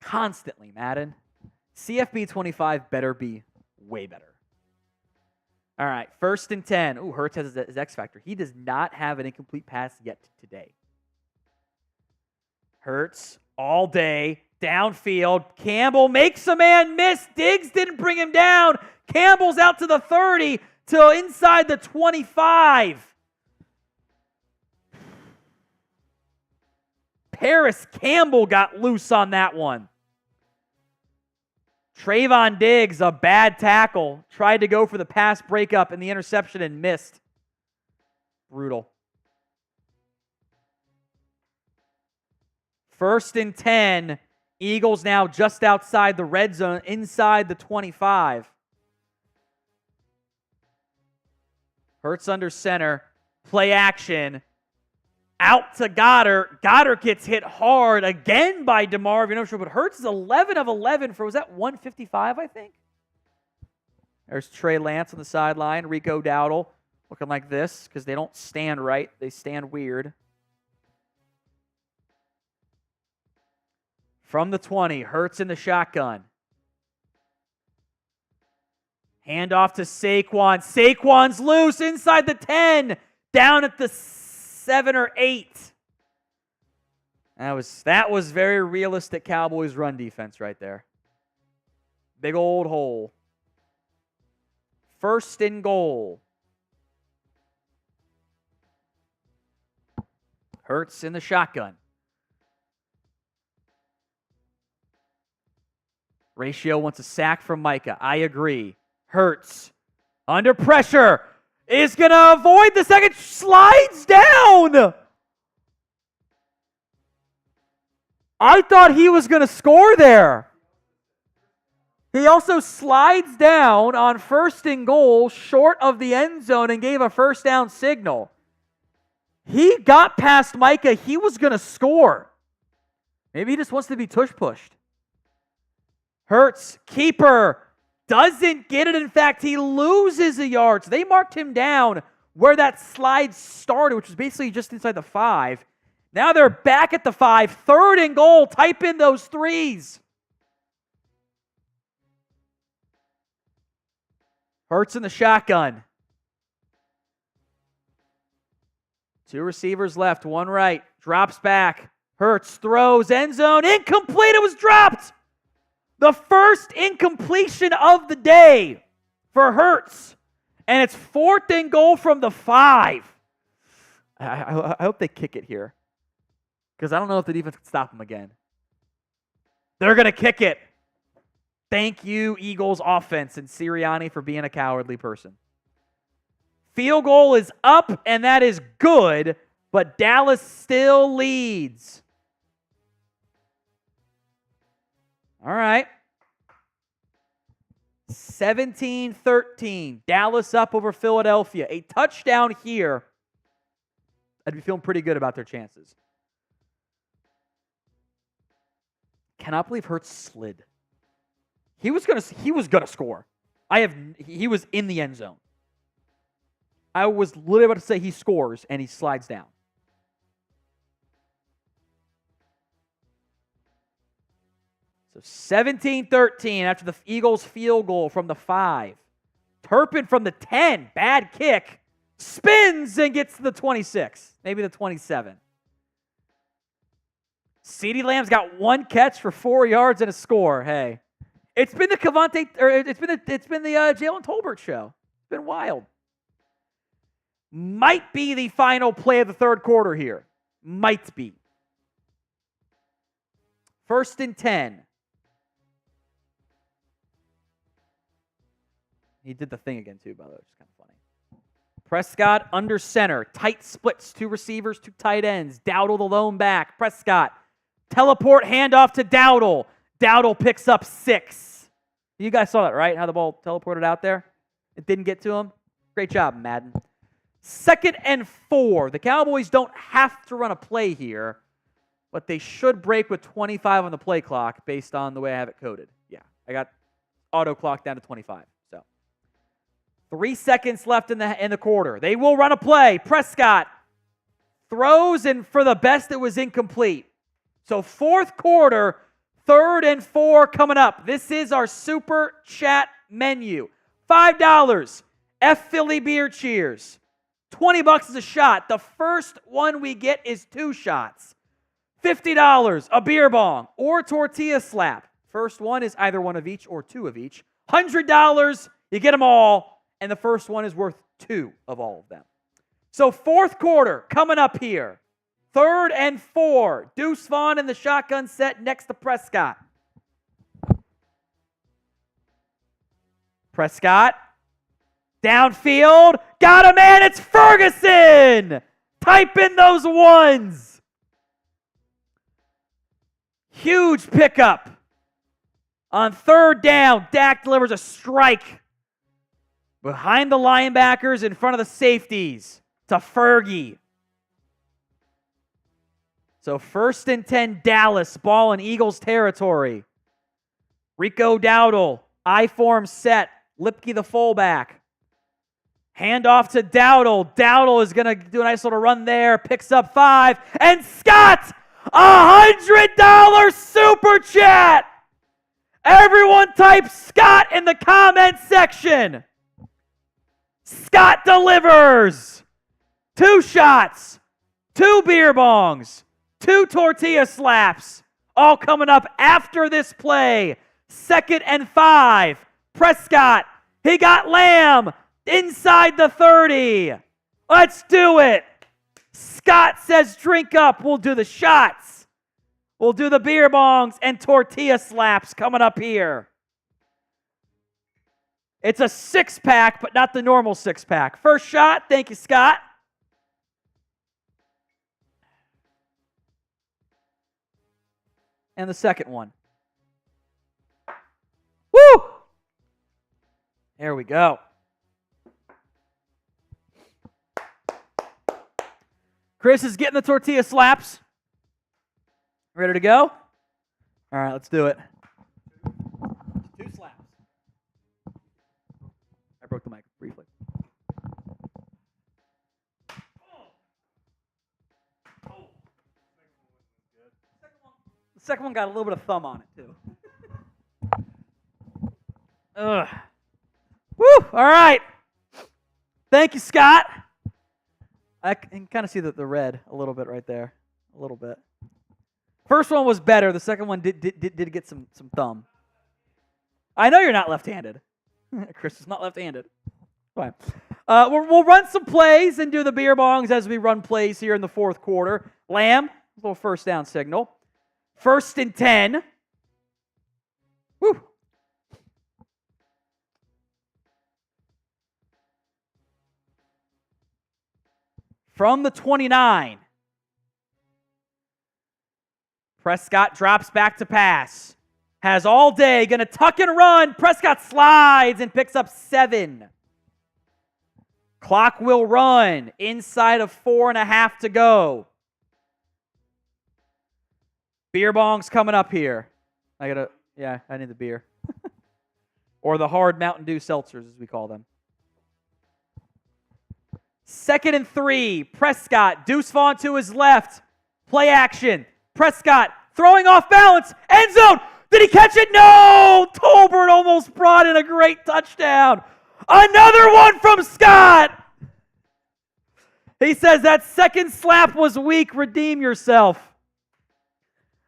S1: Constantly, Madden. CFB 25 better be way better. All right, first and 10. Ooh, Hurts has his X factor. He does not have an incomplete pass yet today. Hurts all day, downfield. Campbell makes a man miss. Diggs didn't bring him down. Campbell's out to the 30 till inside the 25. Paris Campbell got loose on that one. Trevon Diggs, a bad tackle, tried to go for the pass breakup and the interception and missed. Brutal. First and 10. Eagles now just outside the red zone, inside the 25. Hurts under center. Play action. Out to Goddard. Goddard gets hit hard again by DeMarvion Overshown, but Hurts is 11 of 11 for, was that 155, I think? There's Trey Lance on the sideline. Rico Dowdle looking like this because they don't stand right. They stand weird. From the 20, Hurts in the shotgun. Handoff to Saquon. Saquon's loose inside the 10. Down at the 7 or 8. That was very realistic Cowboys run defense right there. Big old hole. First and goal. Hurts in the shotgun. Ratio wants a sack from Micah. I agree. Hurts under pressure. Is going to avoid the second, slides down. I thought he was going to score there. He also slides down on 1st and goal short of the end zone and gave a first down signal. He got past Micah. He was going to score. Maybe he just wants to be tush-pushed. Hurts, keeper, doesn't get it. In fact, he loses a yard. So they marked him down where that slide started, which was basically just inside the 5. Now they're back at the 5. 3rd and goal. Type in those 3s. Hurts in the shotgun. 2 receivers left, 1 right. Drops back. Hurts throws, end zone, incomplete. It was dropped. The first incompletion of the day for Hurts. And it's 4th and goal from the 5. I hope they kick it here, because I don't know if the defense can stop them again. They're going to kick it. Thank you, Eagles offense, and Sirianni for being a cowardly person. Field goal is up, and that is good, but Dallas still leads. All right. 17-13. Dallas up over Philadelphia. A touchdown here. I'd be feeling pretty good about their chances. Cannot believe Hurts slid. He was gonna score. He was in the end zone. I was literally about to say he scores, and he slides down. So 17-13 after the Eagles field goal from the 5. Turpin from the 10, bad kick, spins and gets to the 26, maybe the 27. CeeDee Lamb's got 1 catch for 4 yards and a score. Hey, it's been the Jalen Tolbert show. It's been wild. Might be the final play of the 3rd quarter here. Might be. 1st and 10. He did the thing again, too, by the way, which is kind of funny. Prescott under center. Tight splits. 2 receivers, 2 tight ends. Dowdle the lone back. Prescott. Teleport handoff to Dowdle. Dowdle picks up 6. You guys saw that, right? How the ball teleported out there? It didn't get to him. Great job, Madden. 2nd and 4. The Cowboys don't have to run a play here, but they should break with 25 on the play clock based on the way I have it coded. Yeah, I got auto clock down to 25. So 3 seconds left in the quarter. They will run a play. Prescott throws, and for the best, it was incomplete. So 4th quarter, 3rd and 4 coming up. This is our super chat menu. $5. F Philly beer cheers. $20 is a shot. The first one we get is 2 shots. $50, a beer bong or tortilla slap. First one is either one of each or 2 of each. $100, you get them all, and the first one is worth 2 of all of them. So 4th quarter coming up here. 3rd and 4. Deuce Vaughn in the shotgun set next to Prescott. Prescott. Downfield. Got a man. It's Ferguson. Type in those 1s. Huge pickup. On 3rd down, Dak delivers a strike behind the linebackers in front of the safeties to Fergie. So 1st and 10, Dallas, ball in Eagles territory. Rico Dowdle, I-form set. Lipke the fullback. Handoff to Dowdle. Dowdle is going to do a nice little run there. Picks up 5. And Scott, $100 super chat. Everyone type Scott in the comment section. Scott delivers. 2 shots. 2 beer bongs. 2 tortilla slaps. All coming up after this play. 2nd and 5. Prescott. He got Lamb. Inside the 30. Let's do it. Scott says drink up. We'll do the shots. We'll do the beer bongs and tortilla slaps coming up here. It's a 6-pack, but not the normal 6-pack. First shot. Thank you, Scott. And the second one. Woo! There we go. Chris is getting the tortilla slaps. Ready to go? All right, let's do it. 2 slaps. I broke the mic briefly. The second one got a little bit of thumb on it, too. Ugh. Woo! All right. Thank you, Scott. I can kind of see the red a little bit right there. A little bit. First one was better. The second one did get some thumb. I know you're not left-handed. Chris is not left-handed. Fine. We'll run some plays and do the beer bongs as we run plays here in the fourth quarter. Lamb, a little first down signal. 1st and 10. Woo. From the 29. Prescott drops back to pass. Has all day, going to tuck and run. Prescott slides and picks up 7. Clock will run inside of 4.5 to go. Beer bongs coming up here. I need the beer. Or the hard Mountain Dew seltzers, as we call them. 2nd and 3. Prescott, Deuce Vaughn to his left. Play action. Prescott throwing off balance. End zone. Did he catch it? No! Tolbert almost brought in a great touchdown. Another one from Scott. He says that second slap was weak. Redeem yourself.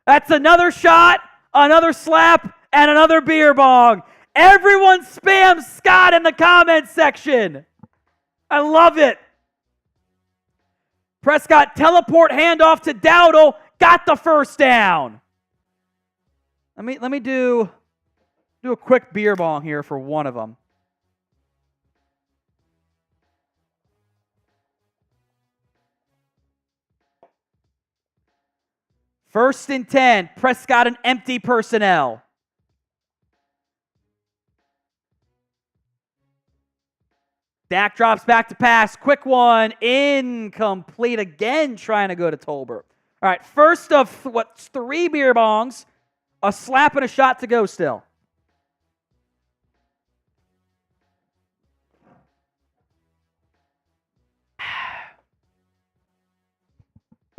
S1: That's another shot, another slap, and another beer bong. Everyone spam Scott in the comments section. I love it. Prescott teleport handoff to Dowdle. Got the first down. Let me do a quick beer bong here for one of them. First and 10. Prescott and empty personnel. Dak drops back to pass. Quick one. Incomplete again, trying to go to Tolbert. All right, first of 3 beer bongs. A slap and a shot to go still.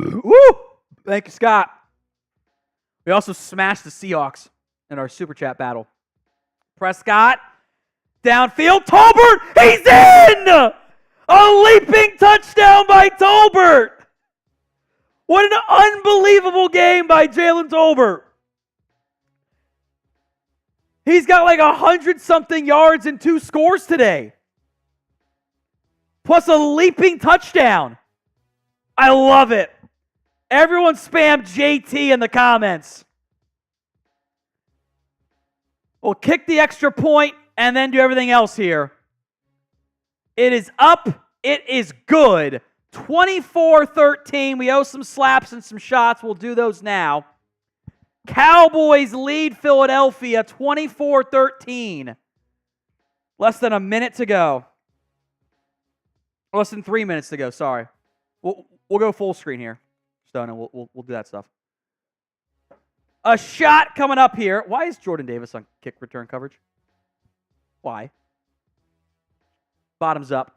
S1: Woo! Thank you, Scott. We also smashed the Seahawks in our Super Chat battle. Prescott, downfield, Tolbert, he's in! A leaping touchdown by Tolbert! What an unbelievable game by Jalen Tolbert. He's got like 100-something yards and 2 scores today. Plus a leaping touchdown. I love it. Everyone spam JT in the comments. We'll kick the extra point and then do everything else here. It is up. It is good. 24-13. We owe some slaps and some shots. We'll do those now. Cowboys lead Philadelphia 24-13. Less than a minute to go. Less than 3 minutes to go, sorry. We'll go full screen here, Stone, and we'll do that stuff. A shot coming up here. Why is Jordan Davis on kick return coverage? Why? Bottoms up.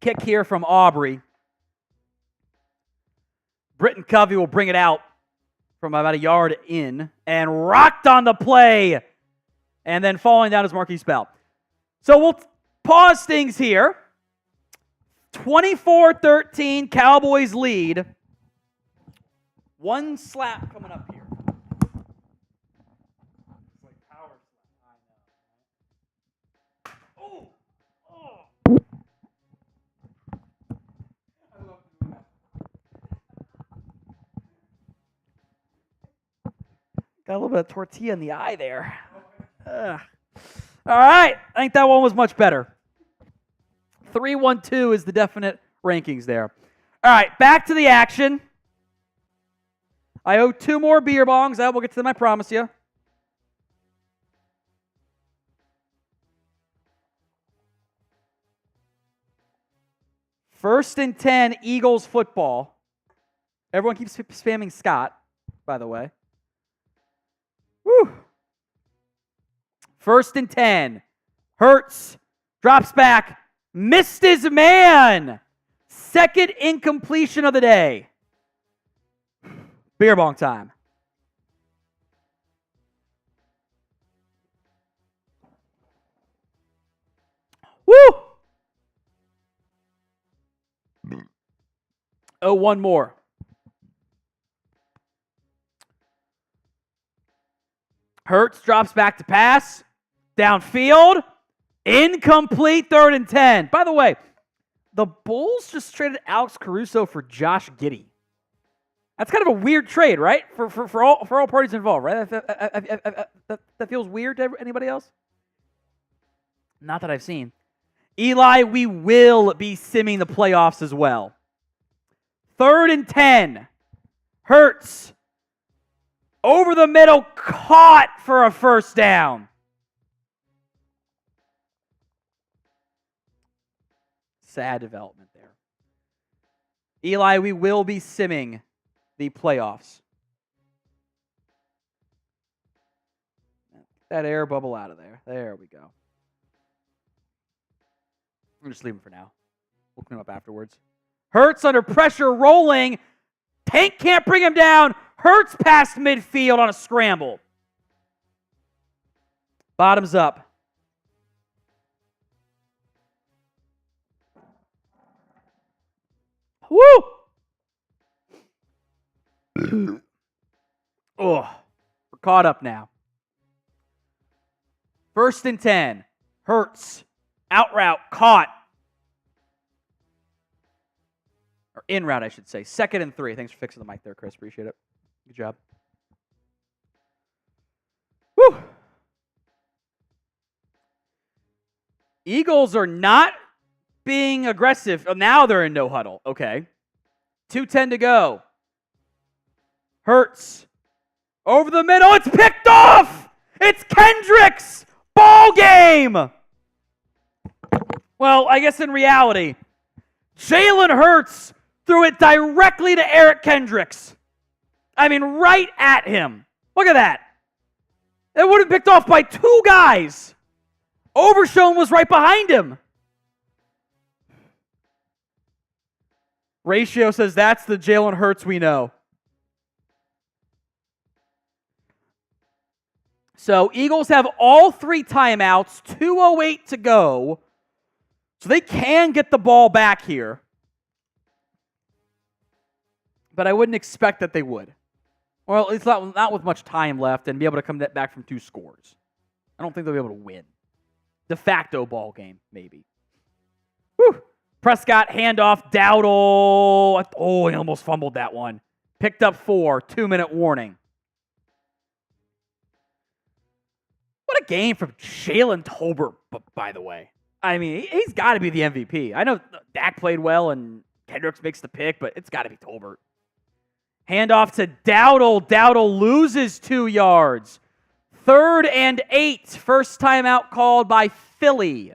S1: Kick here from Aubrey. Britton Covey will bring it out from about a yard in and rocked on the play and then falling down is Marquise Bell. So we'll pause things here. 24-13, Cowboys lead. One slap coming up here. It's like power slap. I know. Oh! Got a little bit of tortilla in the eye there. All right. I think that one was much better. 3-1-2 is the definite rankings there. All right. Back to the action. I owe 2 more beer bongs. I will get to them, I promise you. First and 10, Eagles football. Everyone keeps spamming Scott, by the way. Woo! First and 10. Hurts. Drops back. Missed his man. Second incompletion of the day. Beer bong time. Woo! Oh, one more. Hurts drops back to pass. Downfield. Incomplete, 3rd and 10. By the way, the Bulls just traded Alex Caruso for Josh Giddey. That's kind of a weird trade, right? For all parties involved, right? That feels weird to anybody else? Not that I've seen. Eli, we will be simming the playoffs as well. 3rd and 10. Hurts. Over the middle, caught for a first down. Sad development there. Eli, we will be simming the playoffs. That air bubble out of there. There we go. We'll just leave him for now. We'll clean him up afterwards. Hurts under pressure, rolling. Tank can't bring him down. Hurts past midfield on a scramble. Bottoms up. Woo! Oh, we're caught up now. 1st and 10. Hurts. Out route. Caught. Or in route, I should say. 2nd and 3. Thanks for fixing the mic there, Chris. Appreciate it. Good job. Woo! Eagles are not being aggressive. Oh, now they're in no huddle. Okay. 2:10 to go. Hurts. Over the middle. It's picked off! It's Kendricks! Ball game! Well, I guess in reality, Jalen Hurts threw it directly to Eric Kendricks. I mean, right at him. Look at that. It would have been picked off by 2 guys. Overshown was right behind him. Ratio says that's the Jalen Hurts we know. So Eagles have all 3 timeouts, 2:08 to go. So they can get the ball back here. But I wouldn't expect that they would. Well, at least not with much time left and be able to come back from 2 scores. I don't think they'll be able to win. De facto ball game, maybe. Whew. Prescott, handoff, Dowdle. Oh, he almost fumbled that one. Picked up 4, 2-minute warning. What a game from Jalen Tolbert, by the way. I mean, he's got to be the MVP. I know Dak played well and Kendricks makes the pick, but it's got to be Tolbert. Handoff to Dowdle. Dowdle loses 2 yards. 3rd and 8. First timeout called by Philly.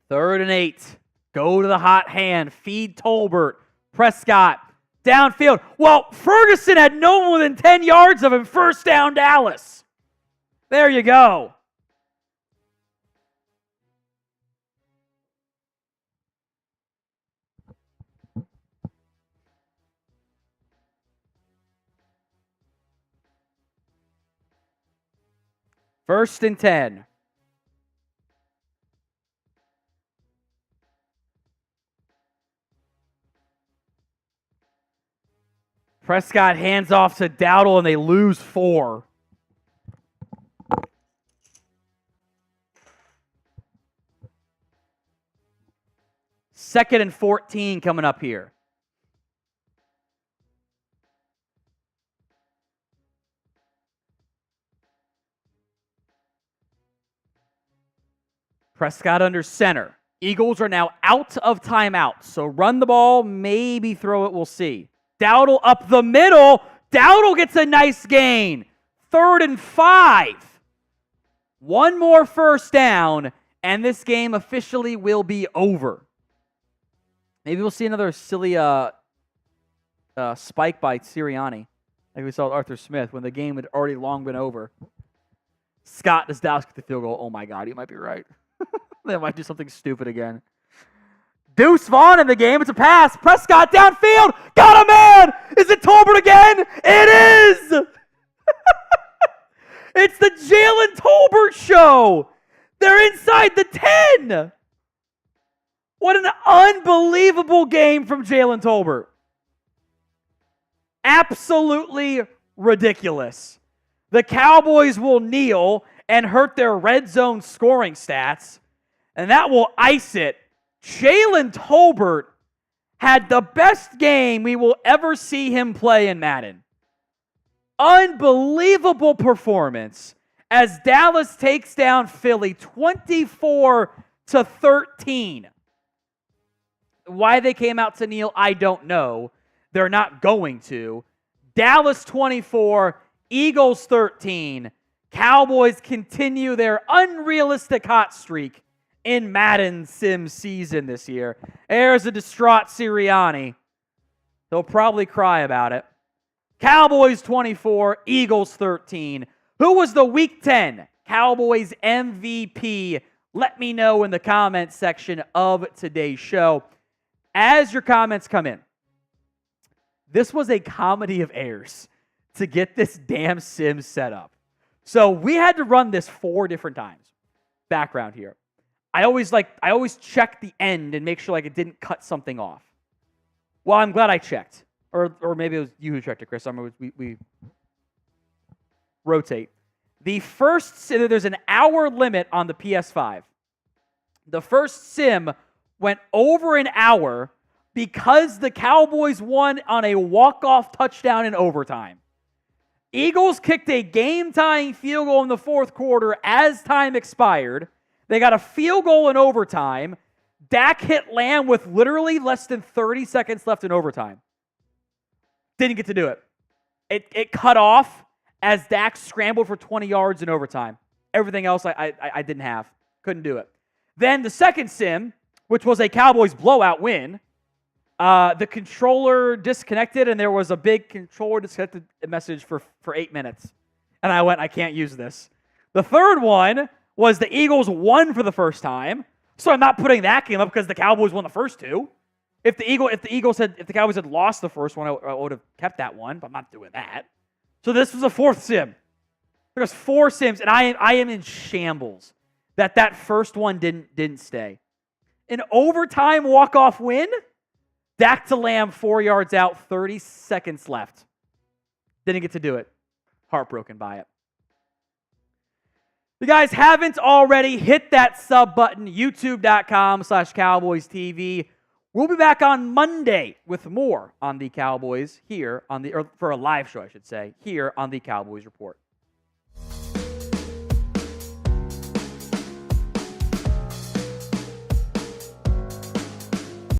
S1: Third and 8. Go to the hot hand. Feed Tolbert. Prescott. Downfield. Well, Ferguson had no more than 10 yards of him. First down, Dallas. There you go. First and 10. Prescott hands off to Dowdle, and they lose 4. Second and 14 coming up here. Prescott under center. Eagles are now out of timeout. So run the ball, maybe throw it, we'll see. Dowdle up the middle. Dowdle gets a nice gain. 3rd and 5. One more first down, and this game officially will be over. Maybe we'll see another silly spike by Sirianni, like we saw with Arthur Smith when the game had already long been over. Scott, does Dallas get the field goal? Oh my God, you might be right. They might do something stupid again. Deuce Vaughn in the game. It's a pass. Prescott downfield. Got a man. Is it Tolbert again? It is. It's the Jalen Tolbert show. They're inside the 10. What an unbelievable game from Jalen Tolbert. Absolutely ridiculous. The Cowboys will kneel and hurt their red zone scoring stats, and that will ice it. Jalen Tolbert had the best game we will ever see him play in Madden. Unbelievable performance as Dallas takes down Philly 24-13. Why they came out to kneel, I don't know. They're not going to. Dallas 24, Eagles 13. Cowboys continue their unrealistic hot streak in Madden Sim season this year. There's a distraught Sirianni. He'll probably cry about it. Cowboys 24, Eagles 13. Who was the Week 10 Cowboys MVP? Let me know in the comments section of today's show. As your comments come in, this was a comedy of errors to get this damn sim set up. So we had to run this 4 different times. Background here. I always check the end and make sure it didn't cut something off. Well, I'm glad I checked. Or maybe it was you who checked it, Chris. We rotate. The first, there's an hour limit on the PS5. The first sim went over an hour because the Cowboys won on a walk-off touchdown in overtime. Eagles kicked a game-tying field goal in the fourth quarter as time expired. They got a field goal in overtime. Dak hit Lamb with literally less than 30 seconds left in overtime. Didn't get to do it. It cut off as Dak scrambled for 20 yards in overtime. Everything else I didn't have. Couldn't do it. Then the second sim, which was a Cowboys blowout win, the controller disconnected, and there was a big controller disconnected message for 8 minutes. And I went, I can't use this. The third one was the Eagles won for the first time, so I'm not putting that game up because the Cowboys won the first 2. If the Cowboys had lost the first one, I would have kept that one, but I'm not doing that. So this was a 4th sim. There was 4 sims, and I am in shambles that first one didn't stay. An overtime walk-off win. Dak to Lamb, 4 yards out, 30 seconds left. Didn't get to do it. Heartbroken by it. If you guys haven't already, hit that sub button, youtube.com/CowboysTV. We'll be back on Monday with more on the Cowboys here for a live show, I should say, here on the Cowboys Report.